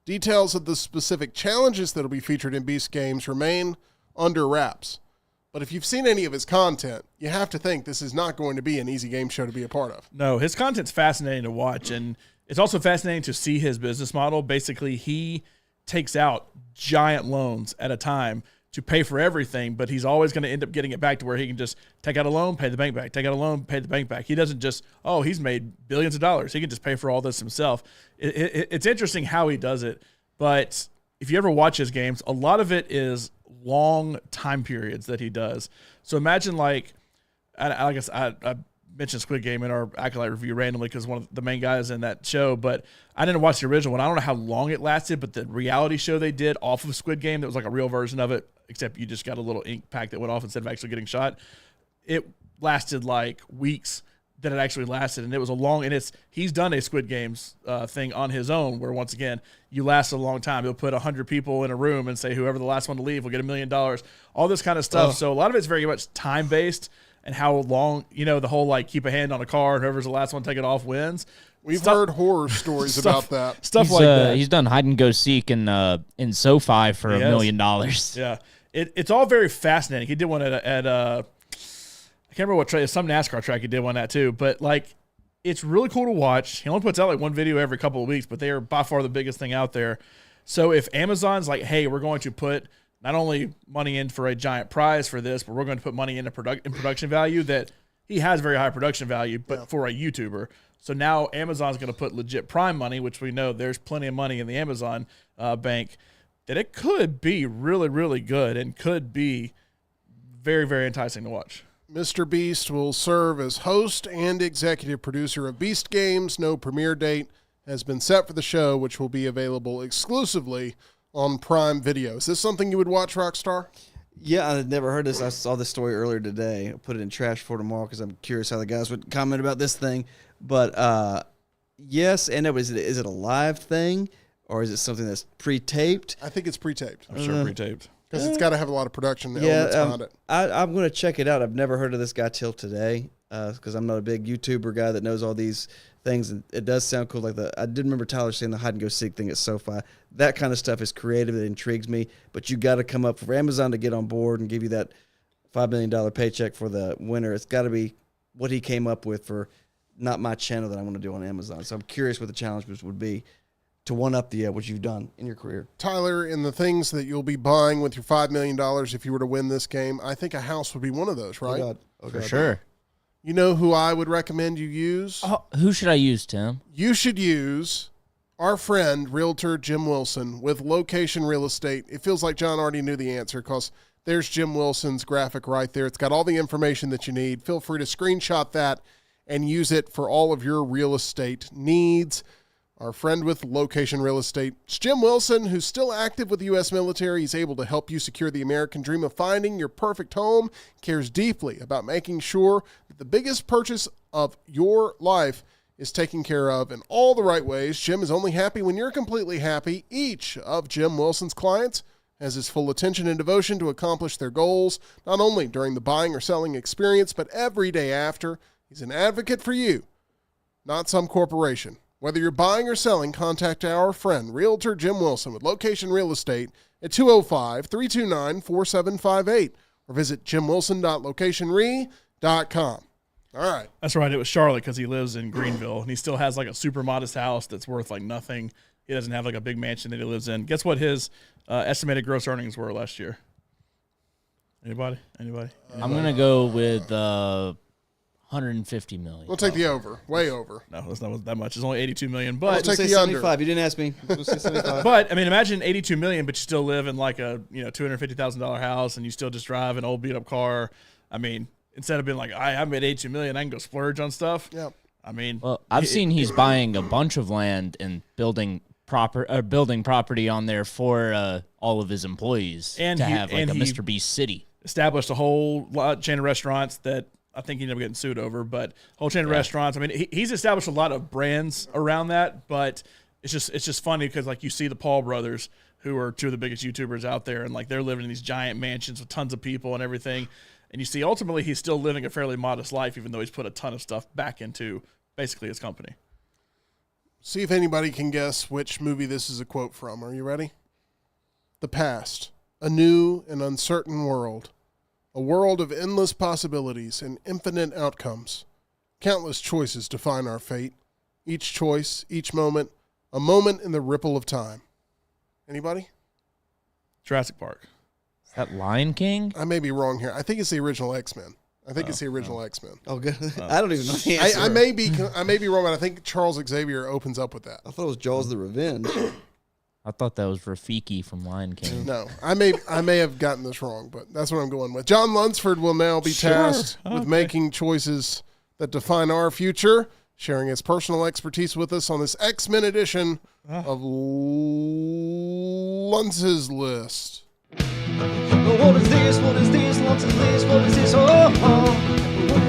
Details of the specific challenges that will be featured in Beast games remain under wraps. But if you've seen any of his content, you have to think this is not going to be an easy game show to be a part of. No, his content's fascinating to watch, and it's also fascinating to see his business model. Basically, he takes out giant loans at a time to pay for everything, but he's always going to end up getting it back to where he can just take out a loan, pay the bank back, take out a loan, pay the bank back. He doesn't just, he's made billions of dollars. He can just pay for all this himself. It's interesting how he does it, but if you ever watch his games, a lot of it is long time periods that he does. So imagine I mentioned Squid Game in our Acolyte review randomly because one of the main guys in that show, but I didn't watch the original one. I don't know how long it lasted, but the reality show they did off of Squid Game, that was like a real version of it, except you just got a little ink pack that went off instead of actually getting shot. It lasted like weeks that it actually lasted, and it was a long, and he's done a Squid Games thing on his own where, once again, you last a long time. He'll put 100 people in a room and say whoever the last one to leave will get $1 million, all this kind of stuff. So a lot of it's very much time-based and how long, the whole keep a hand on a car and whoever's the last one to take it off wins. We've heard horror stories about that. Stuff like that. He's done hide and go seek in SoFi for $1 million. Yeah. It's all very fascinating. He did one at I can't remember what track, some NASCAR track he did one at too, but it's really cool to watch. He only puts out one video every couple of weeks, but they are by far the biggest thing out there. So if Amazon's like, hey, we're going to put not only money in for a giant prize for this, but we're going to put money into production value, that he has very high production value, but for a YouTuber. So now Amazon's going to put legit Prime money, which we know there's plenty of money in the Amazon bank, that it could be really, really good and could be very, very enticing to watch. Mr. Beast will serve as host and executive producer of Beast Games. No premiere date has been set for the show, which will be available exclusively on Prime Video. Is this something you would watch, Rockstar? Yeah, I had never heard this. I saw this story earlier today. I'll put it in trash for tomorrow because I'm curious how the guys would comment about this thing. But yes, and is it a live thing or is it something that's pre-taped? I think it's pre-taped. I'm sure pre-taped. Because it's got to have a lot of production elements behind it. I'm going to check it out. I've never heard of this guy till today because I'm not a big YouTuber guy that knows all these things. And it does sound cool. I did remember Tyler saying the hide and go seek thing at SoFi. That kind of stuff is creative. It intrigues me. But you got to come up for Amazon to get on board and give you that $5 million paycheck for the winner. It's got to be what he came up with for not my channel that I want to do on Amazon. So I'm curious what the challenges would be to one-up what you've done in your career. Tyler, in the things that you'll be buying with your $5 million if you were to win this game, I think a house would be one of those, right? Oh, God. For sure. You know who I would recommend you use? Who should I use, Tim? You should use our friend, Realtor Jim Wilson, with Location Real Estate. It feels like John already knew the answer because there's Jim Wilson's graphic right there. It's got all the information that you need. Feel free to screenshot that and use it for all of your real estate needs. Our friend with Location Real Estate, it's Jim Wilson, who's still active with the U.S. military. He's able to help you secure the American dream of finding your perfect home, cares deeply about making sure that the biggest purchase of your life is taken care of in all the right ways. Jim is only happy when you're completely happy. Each of Jim Wilson's clients has his full attention and devotion to accomplish their goals, not only during the buying or selling experience, but every day after. He's an advocate for you, not some corporation. Whether you're buying or selling, contact our friend, Realtor Jim Wilson with Location Real Estate at 205-329-4758 or visit jimwilson.locationre.com. All right. That's right. It was Charlotte because he lives in Greenville, and he still has a super modest house that's worth nothing. He doesn't have a big mansion that he lives in. Guess what his estimated gross earnings were last year? Anybody? I'm going to go with 150 million. We'll take the over. Way over. No, it's not that much. It's only 82 million. We'll But take the 75. under. You didn't ask me. We'll say 75. but imagine 82 million, but you still live in a $250,000 house, and you still just drive an old beat up car. Instead of being I made 82 million, I can go splurge on stuff. Yep. Well, I've seen he's buying a bunch of land and building property on there for all of his employees And to he- have and a he- Mr. Beast city. Established a whole chain of restaurants that I think he ended up getting sued over. But whole chain of restaurants. I mean, he's established a lot of brands around that. But it's just funny because like you see the Paul brothers, who are two of the biggest YouTubers out there, and like they're living in these giant mansions with tons of people and everything. And you see, ultimately, he's still living a fairly modest life, even though he's put a ton of stuff back into basically his company. See if anybody can guess which movie this is a quote from. Are you ready? The past, a new and uncertain world. A world of endless possibilities and infinite outcomes. Countless choices define our fate. Each choice, each moment, a moment in the ripple of time. Anybody? Jurassic Park. Is that Lion King? I may be wrong here. I think it's the original X-Men. It's the original X-Men. Oh, good. I don't even know the answer. I may be wrong, but I think Charles Xavier opens up with that. I thought it was Jaws the Revenge. I thought that was Rafiki from Lion King. No, I may have gotten this wrong, but that's what I'm going with. John Lunsford will now be tasked with making choices that define our future, sharing his personal expertise with us on this X-Men edition of Lunz's List. What is this? What is this? Lots of this. What is this? Oh, oh. What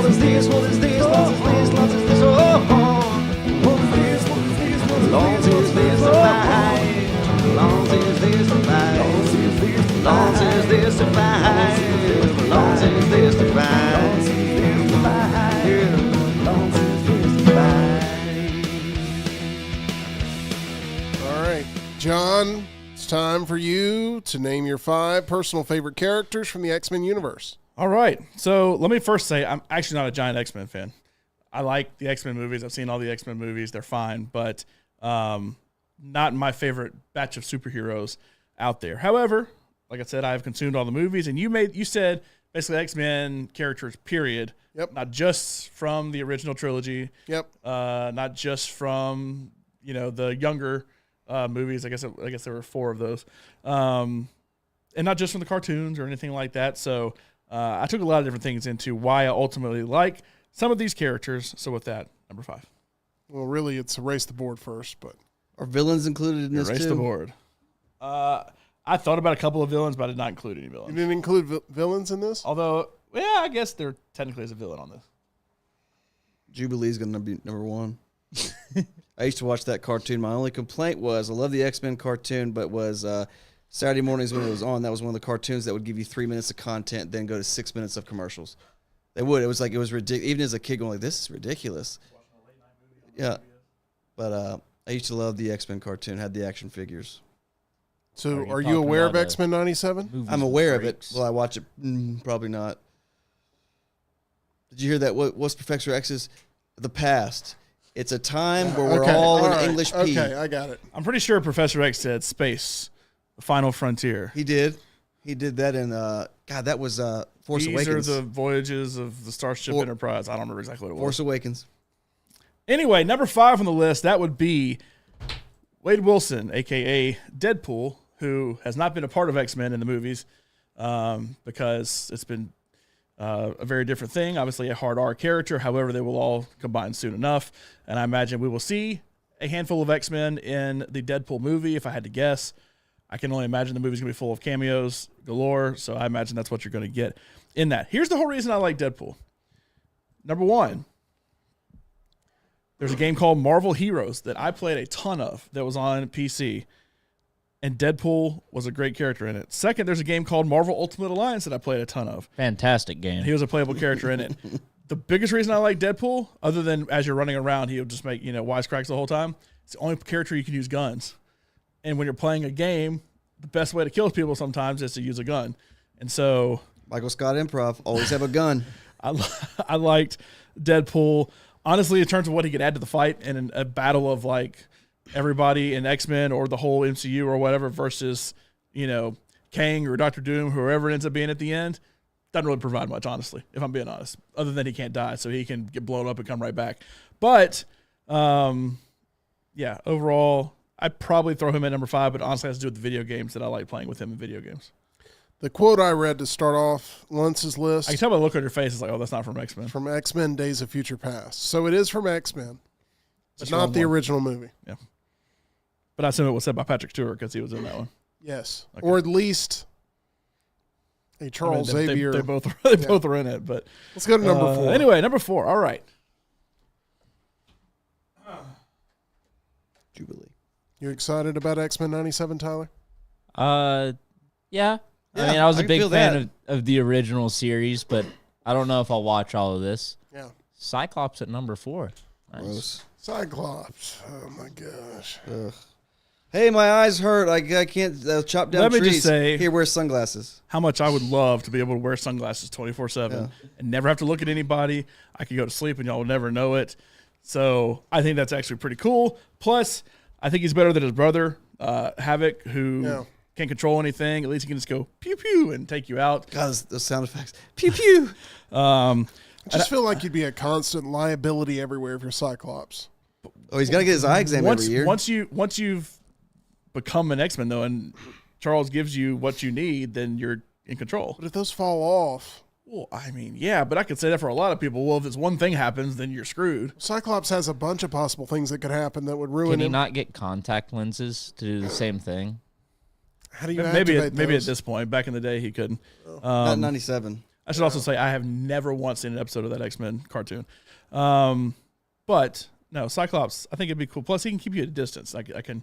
is this? What is this? What is this? What is this? Lots of this. Lots of this. Oh, oh. What is this? What is this? What is this? Long is this survive? Long is this survive? Long is this survive? Long is this survive? Long is this survive? Long is this survive? All right, John. Time for you to name your 5 personal favorite characters from the X-Men universe. All right. So let me first say I'm actually not a giant X-Men fan. I like the X-Men movies. I've seen all the X-Men movies. They're fine, but not my favorite batch of superheroes out there. However, like I said, I've consumed all the movies, and you said basically X-Men characters, period. Yep. Not just from the original trilogy. Yep. Not just from, the younger movies. I guess there were 4 of those, and not just from the cartoons or anything like that. So I took a lot of different things into why I ultimately like some of these characters. So with that, number 5. Well, really, it's erase the board first, but Are villains included in this Erase too? the board. I thought about a couple of villains, but I did not include any you villains. didn't include villains in this? Although, yeah, I guess they're technically as a villain on this. Jubilee's going to be number 1. I used to watch that cartoon. My only complaint was I love the X-Men cartoon, but was Saturday mornings when it was on, that was one of the cartoons that would give you 3 minutes of content, then go to 6 minutes of commercials. They would. It was ridiculous. Even as a kid going like, this is ridiculous. Yeah. But I used to love the X-Men cartoon, had the action figures. So you are you talking aware of about X-Men 97? Movies I'm aware of it. breaks. Will I watch it? Probably not. Did you hear that? What's Professor X's The Past? It's a time where we're all in right. English P. Okay, I got it. I'm pretty sure Professor X said space, the final frontier. He did. He did that in, God, that was Force These Awakens. are the voyages of the Starship Enterprise. I don't remember exactly what it was. Force Awakens. Anyway, number 5 on the list, that would be Wade Wilson, a.k.a. Deadpool, who has not been a part of X-Men in the movies because it's been a very different thing. Obviously, a hard R character. However, they will all combine soon enough. And I imagine we will see a handful of X-Men in the Deadpool movie, if I had to guess. I can only imagine the movie's going to be full of cameos galore, so I imagine that's what you're going to get in that. Here's the whole reason I like Deadpool. Number 1, there's a game called Marvel Heroes that I played a ton of that was on PC, and Deadpool was a great character in it. Second, there's a game called Marvel Ultimate Alliance that I played a ton of. Fantastic game. He was a playable character in it. The biggest reason I like Deadpool, other than as you're running around, he'll just make, wisecracks the whole time. It's the only character you can use guns. And when you're playing a game, the best way to kill people sometimes is to use a gun. And so Michael Scott Improv, always have a gun. I liked Deadpool. Honestly, in terms of what he could add to the fight in a battle of like everybody in X-Men or the whole MCU or whatever versus, Kang or Dr. Doom, whoever it ends up being at the end, doesn't really provide much, honestly, if I'm being honest, other than he can't die, so he can get blown up and come right back. But, overall, I'd probably throw him at number 5, but honestly, it has to do with the video games that I like playing with him in video games. The quote I read to start off Luntz's list I can tell by the look on your face, it's like, oh, that's not from X-Men. from X-Men Days of Future Past. So it is from X-Men, but Just not wrong the one. original movie. Yeah. But I assume it was said by Patrick Stewart because he was in that one. Yes. Okay. Or at least Hey, Charles they Xavier. They both are in it. But Let's go to number 4. Anyway, number 4. All right. Jubilee. You excited about X-Men 97, Tyler? Yeah. Yeah, I mean, I was I a can big feel fan of the original series, but I don't know if I'll watch all of this. Yeah. Cyclops at number 4. Nice. Gross. Cyclops. Oh, my gosh. Ugh. Hey, my eyes hurt. I can't chop down Let me trees. just say- Here, wear sunglasses. How much I would love to be able to wear sunglasses 24/7 and never have to look at anybody. I could go to sleep and y'all will never know it. So I think that's actually pretty cool. Plus, I think he's better than his brother, Havoc, who can't control anything. At least he can just go pew pew and take you out. God, those sound effects. Pew pew. I just feel like you'd be a constant liability everywhere if you're Cyclops. Oh, he's got to get his eye exam every year. Once you've become an X-Men though, and Charles gives you what you need, then you're in control. But if those fall off, Well, I mean, yeah, but I could say that for a lot of people. Well, if this one thing happens, then you're screwed. Cyclops has a bunch of possible things that could happen that would ruin Can he him. not get contact lenses to do the same thing? How do you Maybe activate at those? this point, back in the day, he couldn't. Not in 97. I should also say I have never once seen an episode of that X-Men cartoon. But no, Cyclops, I think it'd be cool. Plus, he can keep you at a distance. I can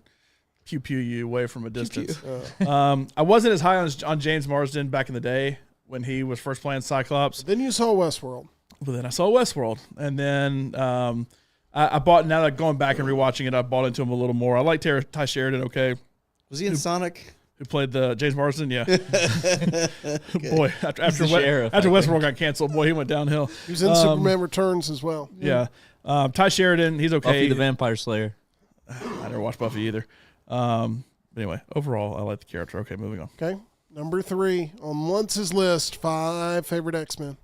pew pew you away from a distance. I wasn't as high on James Marsden back in the day when he was first playing Cyclops. Then you saw Westworld. But then I saw Westworld, and then I bought. Now that going back and rewatching it, I bought into him a little more. I like Ty Sheridan. Okay, Was he in Sonic? who played the James Marsden? Yeah. Boy, after the sheriff, I Westworld got canceled, boy, he went downhill. He was in Superman Returns as well. Yeah. Ty Sheridan, he's okay. Buffy the Vampire Slayer. I never watched Buffy either. But anyway, overall, I like the character. Okay, moving on. Okay. Number 3 on Luntz's list, 5 favorite X-Men.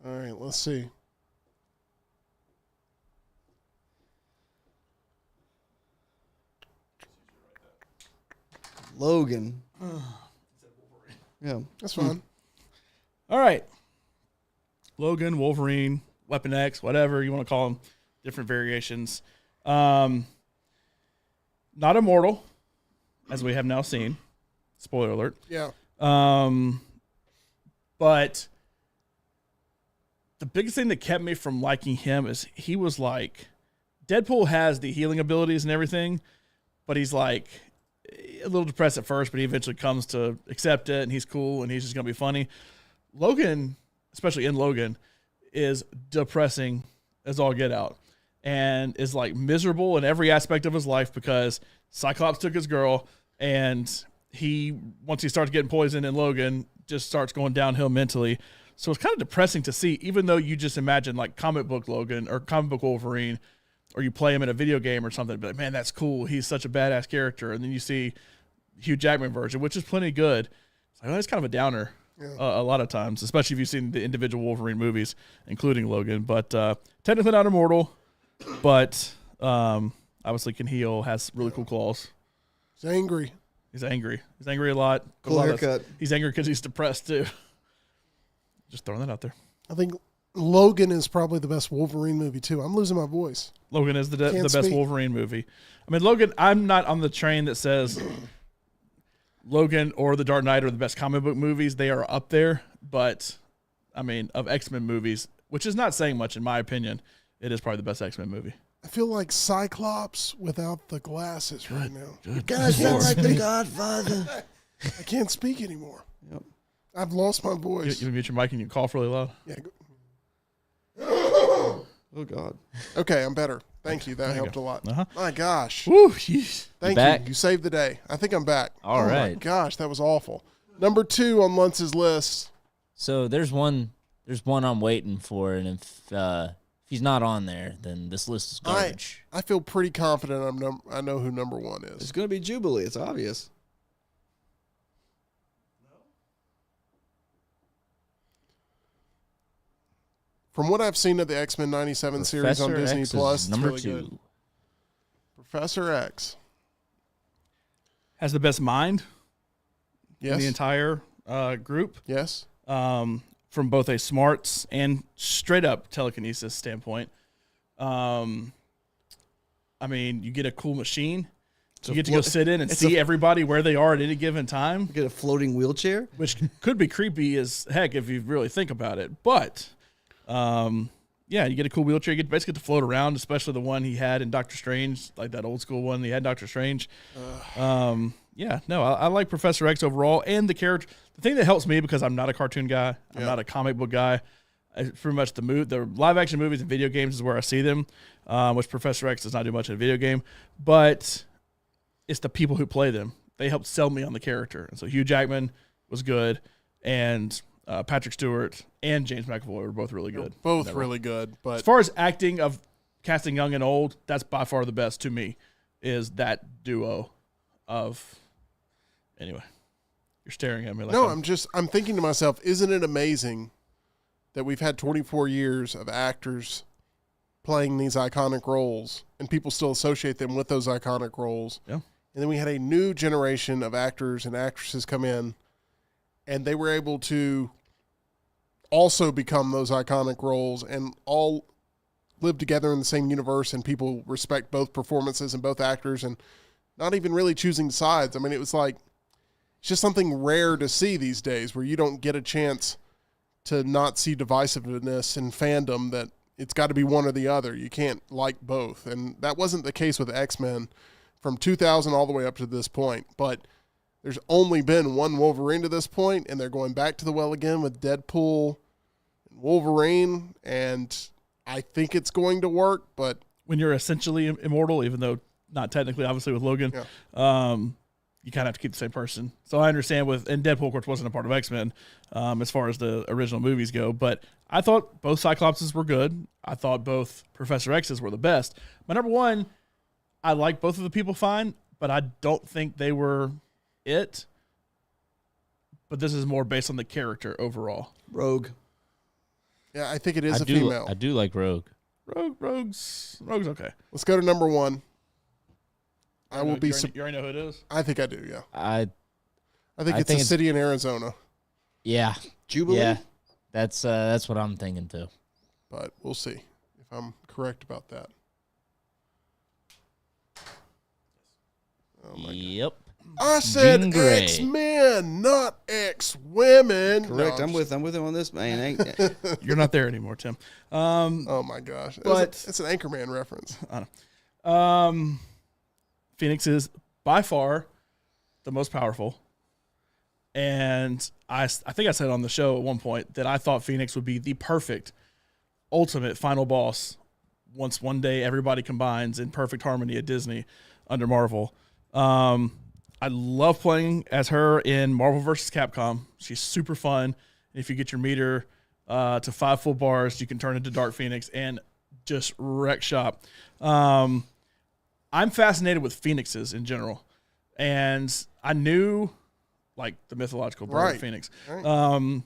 All right, let's see. Logan. Yeah. That's fine. All right. Logan, Wolverine, Weapon X, whatever you want to call them, different variations. Not immortal, as we have now seen. Spoiler alert. Yeah. But the biggest thing that kept me from liking him is he was like, Deadpool has the healing abilities and everything, but he's like a little depressed at first, but he eventually comes to accept it, and he's cool, and he's just going to be funny. Logan, especially in Logan, is depressing as all get out and is like miserable in every aspect of his life because Cyclops took his girl, and once he starts getting poisoned in Logan, just starts going downhill mentally. So it's kind of depressing to see, even though you just imagine like comic book Logan or comic book Wolverine, or you play him in a video game or something, be like, man, that's cool. He's such a badass character. And then you see Hugh Jackman version, which is plenty good. It's like, oh, that's kind of a downer a lot of times, especially if you've seen the individual Wolverine movies, including Logan. But technically not immortal, but obviously can heal, has really cool claws. He's angry. He's angry. He's angry a lot. Cool haircut. He's angry because he's depressed too. Just throwing that out there. I think Logan is probably the best Wolverine movie, too. I'm losing my voice. Logan is the Can't best speak. Wolverine movie. I mean, Logan, I'm not on the train that says Logan or The Dark Knight are the best comic book movies. They are up there. But, I mean, of X-Men movies, which is not saying much in my opinion, it is probably the best X-Men movie. I feel like Cyclops without the glasses right now. You guys sound like the Godfather. I can't speak anymore. Yep. I've lost my voice. You mute your mic and you cough really loud. Yeah. Oh, God. Okay, I'm better. Thank you. That There you helped go. a lot. Uh-huh. My gosh. Woo, jeez. Thank back? you. You saved the day. I think I'm back. All My right. gosh, that was awful. Number 2 on Luntz's list. So there's one I'm waiting for, and if he's not on there, then this list is garbage. I feel pretty confident I know who number 1 It's is. going to be Jubilee. It's obvious. From what I've seen of the X-Men 97 series on Professor Disney X is Plus, it's number really 2. good. Professor X. Has the best mind in Yes. the entire group. Yes. From both a smarts and straight up telekinesis standpoint. I mean, you get a cool machine. You get to go sit in and see everybody where they are at any given time. Get a floating wheelchair, which could be creepy as heck if you really think about it. But, yeah, you get a cool wheelchair. You basically get to float around, especially the one he had in Doctor Strange, like that old school one he had in Doctor Strange. Yeah, no, I like Professor X overall and the character. The thing that helps me, because I'm not a cartoon guy, I'm not a comic book guy. It's pretty much the live action movies and video games is where I see them, which Professor X does not do much in a video game. But it's the people who play them. They helped sell me on the character. And so Hugh Jackman was good, and Patrick Stewart and James McAvoy were both really good. Both really good. But as far as acting of casting young and old, that's by far the best to me, is that duo of – anyway, you're staring at me like no, I'm thinking to myself, isn't it amazing that we've had 24 years of actors playing these iconic roles and people still associate them with those iconic roles? Yeah. And then we had a new generation of actors and actresses come in, and they were able to also become those iconic roles and all live together in the same universe, and people respect both performances and both actors and not even really choosing sides. I mean, it was like, it's just something rare to see these days where you don't get a chance to not see divisiveness in fandom, that it's got to be one or the other. You can't like both. And that wasn't the case with X-Men from 2000 all the way up to this point. But there's only been one Wolverine to this point, and they're going back to the well again with Deadpool and Wolverine, and I think it's going to work. But when you're essentially immortal, even though not technically, obviously with Logan, you kind of have to keep the same person. So I understand and Deadpool, of course, wasn't a part of X-Men as far as the original movies go, but I thought both Cyclopses were good. I thought both Professor X's were the best. My number one, I like both of the people fine, but I don't think they were it. But this is more based on the character overall. Rogue. Yeah, I think it is a female. I do like Rogue. Rogue's okay. Let's go to number one. You already know who it is? I think I do, yeah. I think it's a city in Arizona. Yeah. Jubilee? Yeah. That's what I'm thinking too. But we'll see if I'm correct about that. Oh my God. I said Jean Grey. X-Men, not X-women. Correct. No, I'm with him on this, man. You're not there anymore, Tim. Oh my gosh. It's an Anchorman reference. I know. Phoenix is by far the most powerful. And I think I said on the show at one point that I thought Phoenix would be the perfect, ultimate final boss once one day everybody combines in perfect harmony at Disney under Marvel. I love playing as her in Marvel vs. Capcom. She's super fun. And if you get your meter to 5 full bars, you can turn into Dark Phoenix and just wreck shop. I'm fascinated with phoenixes in general. And I knew, like, the mythological bird of Phoenix. Right.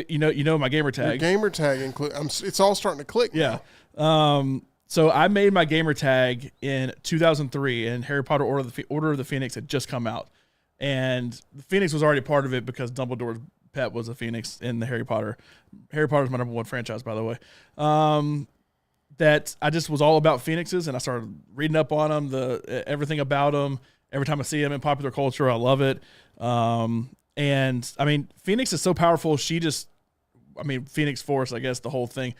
You know my gamer tag. Your gamer tag it's all starting to click. Yeah. So I made my gamer tag in 2003, and Harry Potter Order of the Phoenix had just come out, and the Phoenix was already a part of it because Dumbledore's pet was a Phoenix in the Harry Potter. Harry Potter's my number one franchise, by the way. That I just was all about Phoenixes, and I started reading up on them, everything about them. Every time I see them in popular culture, I love it. And I mean, Phoenix is so powerful. Phoenix Force, I guess the whole thing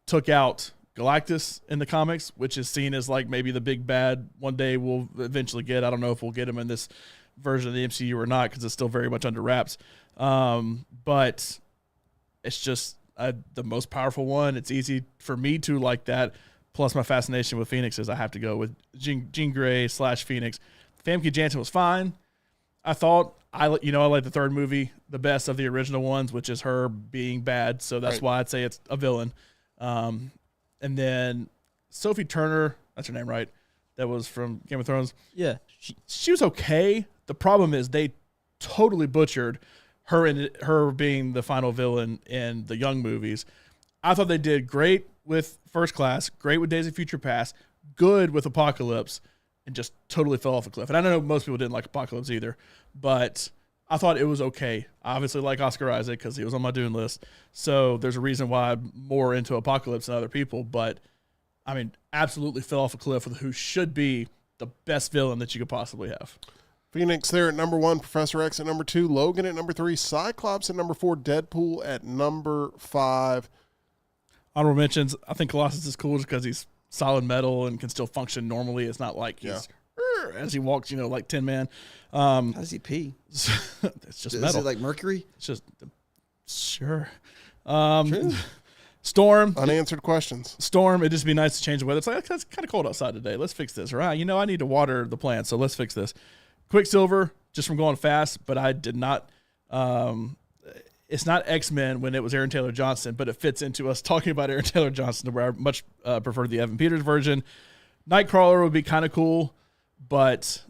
took out Galactus in the comics, which is seen as like maybe the big bad one day we'll eventually get. I don't know if we'll get him in this version of the MCU or not, because it's still very much under wraps. But it's just the most powerful one. It's easy for me to like that. Plus my fascination with Phoenix is I have to go with Jean Grey / Phoenix. Famke Janssen was fine. I thought I like the third movie the best of the original ones, which is her being bad. So that's why I'd say it's a villain. And then Sophie Turner, that's her name, right? That was from Game of Thrones. Yeah. She was okay. The problem is they totally butchered her being the final villain in the Young movies. I thought they did great with First Class, great with Days of Future Past, good with Apocalypse, and just totally fell off a cliff. And I know most people didn't like Apocalypse either, but I thought it was okay. I obviously like Oscar Isaac because he was on my Dune list. So there's a reason why I'm more into Apocalypse than other people. But, I mean, absolutely fell off a cliff with who should be the best villain that you could possibly have. Phoenix there at number 1, Professor X at number 2, Logan at number 3, Cyclops at number 4, Deadpool at number 5. Honorable mentions, I think Colossus is cool just because he's solid metal and can still function normally. It's not like he's as he walks, like Tin Man. How does he pee? It's just Is metal. it like mercury? It's just sure. Storm. Unanswered questions. Storm, it'd just be nice to change the weather. It's like, it's kind of cold outside today. Let's fix this. Or, I need to water the plants, so let's fix this. Quicksilver, just from going fast, but I did not. It's not X-Men when it was Aaron Taylor Johnson, but it fits into us talking about Aaron Taylor Johnson, where I much prefer the Evan Peters version. Nightcrawler would be kind of cool, but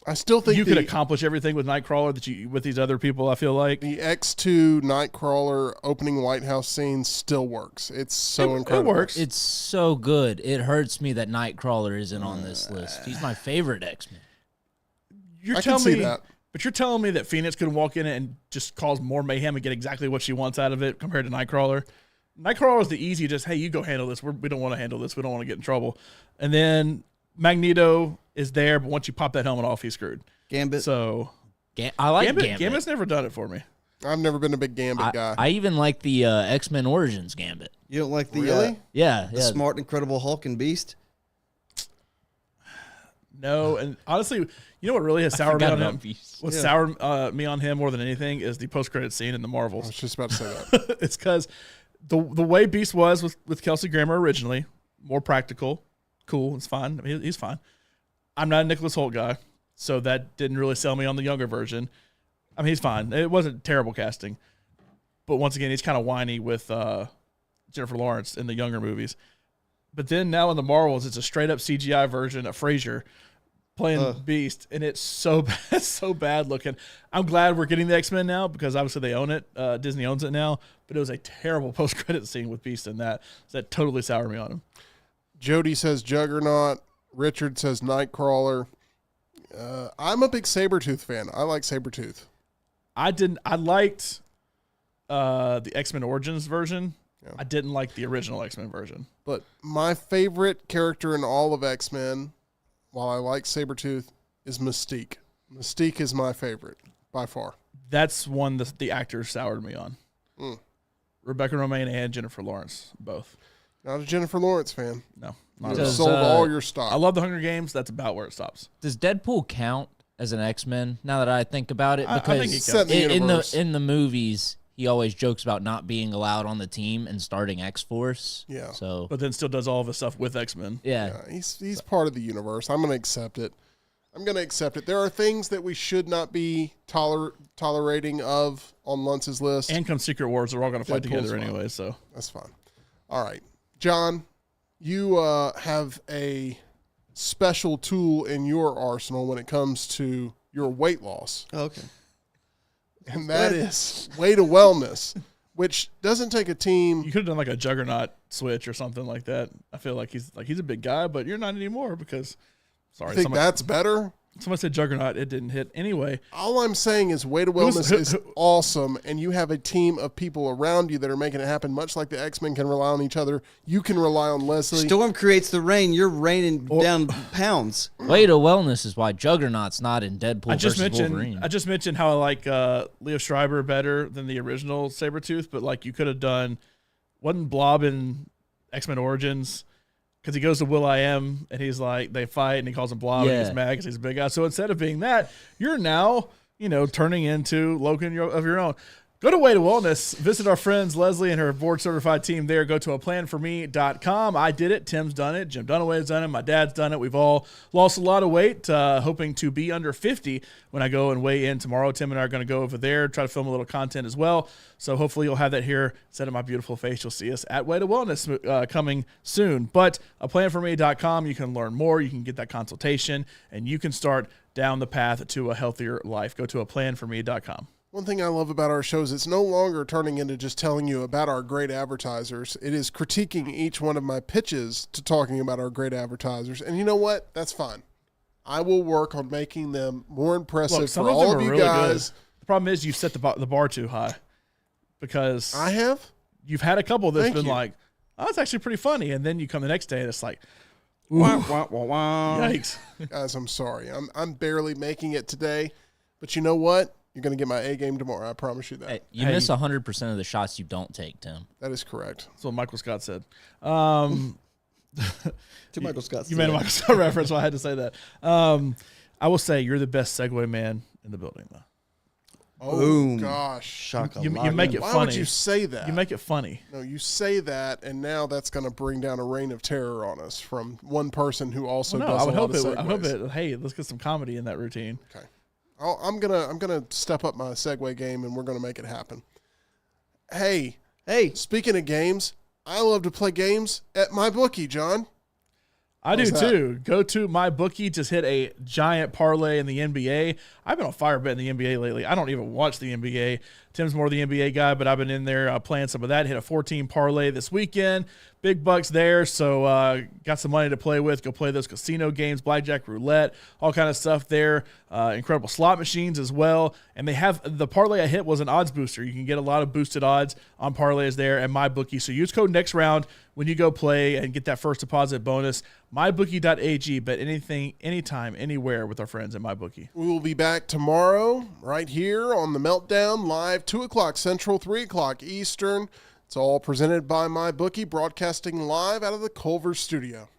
I still think you could accomplish everything with Nightcrawler with these other people, I feel like. The X2 Nightcrawler opening White House scene still works. It's so incredible. It works. It's so good. It hurts me that Nightcrawler isn't on this list. He's my favorite X-Men. I can see that. But you're telling me that Phoenix could walk in and just cause more mayhem and get exactly what she wants out of it compared to Nightcrawler? Nightcrawler is the easy, just, hey, you go handle this. We don't want to handle this. We don't want to get in trouble. And then Magneto is there, but once you pop that helmet off, he's screwed. Gambit. So I like Gambit. Gambit's never done it for me. I've never been a big Gambit guy. I even like the X-Men Origins Gambit. You don't like the Really? the smart, incredible Hulk and Beast? No, and honestly, you know what really has soured me on him? Beast. What soured me on him more than anything is the post-credit scene in the I Marvels. was just about to say that. It's because the way Beast was with Kelsey Grammer originally, more practical, cool, it's fine. I mean, he's fine. I'm not a Nicholas Hoult guy, so that didn't really sell me on the younger version. I mean, he's fine. It wasn't terrible casting. But once again, he's kind of whiny with Jennifer Lawrence in the younger movies. But then now in the Marvels, it's a straight-up CGI version of Frasier playing Beast, and it's so bad, so bad looking. I'm glad we're getting the X-Men now because obviously they own it. Disney owns it now, but it was a terrible post-credit scene with Beast in that. So that totally soured me on him. Jody says Juggernaut. Richard says Nightcrawler. I'm a big Sabretooth fan. I like Sabretooth. I liked the X-Men Origins version. Yeah. I didn't like the original X-Men version. But my favorite character in all of X-Men, while I like Sabretooth, is Mystique. Mystique is my favorite, by far. That's one that the actors soured me on. Rebecca Romijn and Jennifer Lawrence, both. Not a Jennifer Lawrence fan. No. You sold all your stock. I love the Hunger Games. That's about where it stops. Does Deadpool count as an X-Men now that I think about it? I think he Because in the movies, he always jokes about not being allowed on the team and starting X-Force. Yeah. So, but then still does all of his stuff with X-Men. Yeah. He's part of the universe. I'm going to accept it. There are things that we should not be tolerating of on Luntz's list. And come Secret Wars, they're all going to fight Deadpool's together fine. anyway. So that's fine. All right. John, you have a special tool in your arsenal when it comes to your weight loss. Okay. And that is Way to Wellness, which doesn't take a team. you could have done like a Juggernaut switch or something like that. I feel like he's a big guy, but you're not anymore because. Sorry, I think that's better. Someone said Juggernaut. It didn't hit anyway. All I'm saying is Way to Wellness is awesome, and you have a team of people around you that are making it happen, much like the X-Men can rely on each other. You can rely on Leslie. Storm creates the rain. You're raining down pounds. Way to Wellness is why Juggernaut's not in Deadpool versus Wolverine. I just mentioned how I like Leo Schreiber better than the original Sabretooth, but like you could have done, wasn't Blob in X-Men Origins? Because he goes to Will.i.am and he's like, they fight and he calls him Blob and he's mad because he's a big guy. So instead of being that, you're now, turning into Logan of your own. Go to Way to Wellness. Visit our friends Leslie and her board-certified team there. Go to aplanforme.com. I did it. Tim's done it. Jim Dunaway's done it. My dad's done it. We've all lost a lot of weight, hoping to be under 50 when I go and weigh in tomorrow. Tim and I are going to go over there, try to film a little content as well. So hopefully you'll have that here. Instead of my beautiful face, you'll see us at Way to Wellness coming soon. But aplanforme.com, you can learn more. You can get that consultation, and you can start down the path to a healthier life. Go to aplanforme.com. One thing I love about our shows, it's no longer turning into just telling you about our great advertisers. It is critiquing each one of my pitches to talking about our great advertisers. And you know what? That's fine. I will work on making them more impressive for all of you guys. Good. The problem is you set the bar too high because I have. You've had a couple that's Thank been you. like, oh, it's actually pretty funny. And then you come the next day and it's like, Wah, wah, wah, wah. Yikes. Guys, I'm sorry. I'm barely making it today, but you know what? You're going to get my A game tomorrow. I promise you that. Hey, you miss 100% of the shots you don't take, Tim. That is correct. That's what Michael Scott said. To Michael Scott. You made a Michael Scott reference, so I had to say that. I will say you're the best segue man in the building, though. Oh, Boom. gosh. Shaka. You make it Why funny. would you say that? You make it funny. No, you say that, and now that's going to bring down a reign of terror on us from one person who also No, does I would a lot hope of it. I hope segues. it. Hey, let's get some comedy in that routine. Okay. I'm gonna step up my segue game, and we're gonna make it happen. Hey, speaking of games, I love to play games at MyBookie, John. I do How's that? too. Go to MyBookie. Just hit a giant parlay in the NBA. I've been on fire betting the NBA lately. I don't even watch the NBA. Tim's more the NBA guy, but I've been in there playing some of that. Hit a 14 parlay this weekend. Big bucks there, so got some money to play with. Go play those casino games, blackjack, roulette, all kind of stuff there. Incredible slot machines as well. And they have the parlay I hit was an odds booster. You can get a lot of boosted odds on parlays there at MyBookie. So use code next round when you go play and get that first deposit bonus. MyBookie.ag. Bet anything, anytime, anywhere with our friends at MyBookie. We will be back tomorrow right here on the Meltdown, live 2 o'clock Central, 3 o'clock Eastern. It's all presented by MyBookie, broadcasting live out of the Culver studio.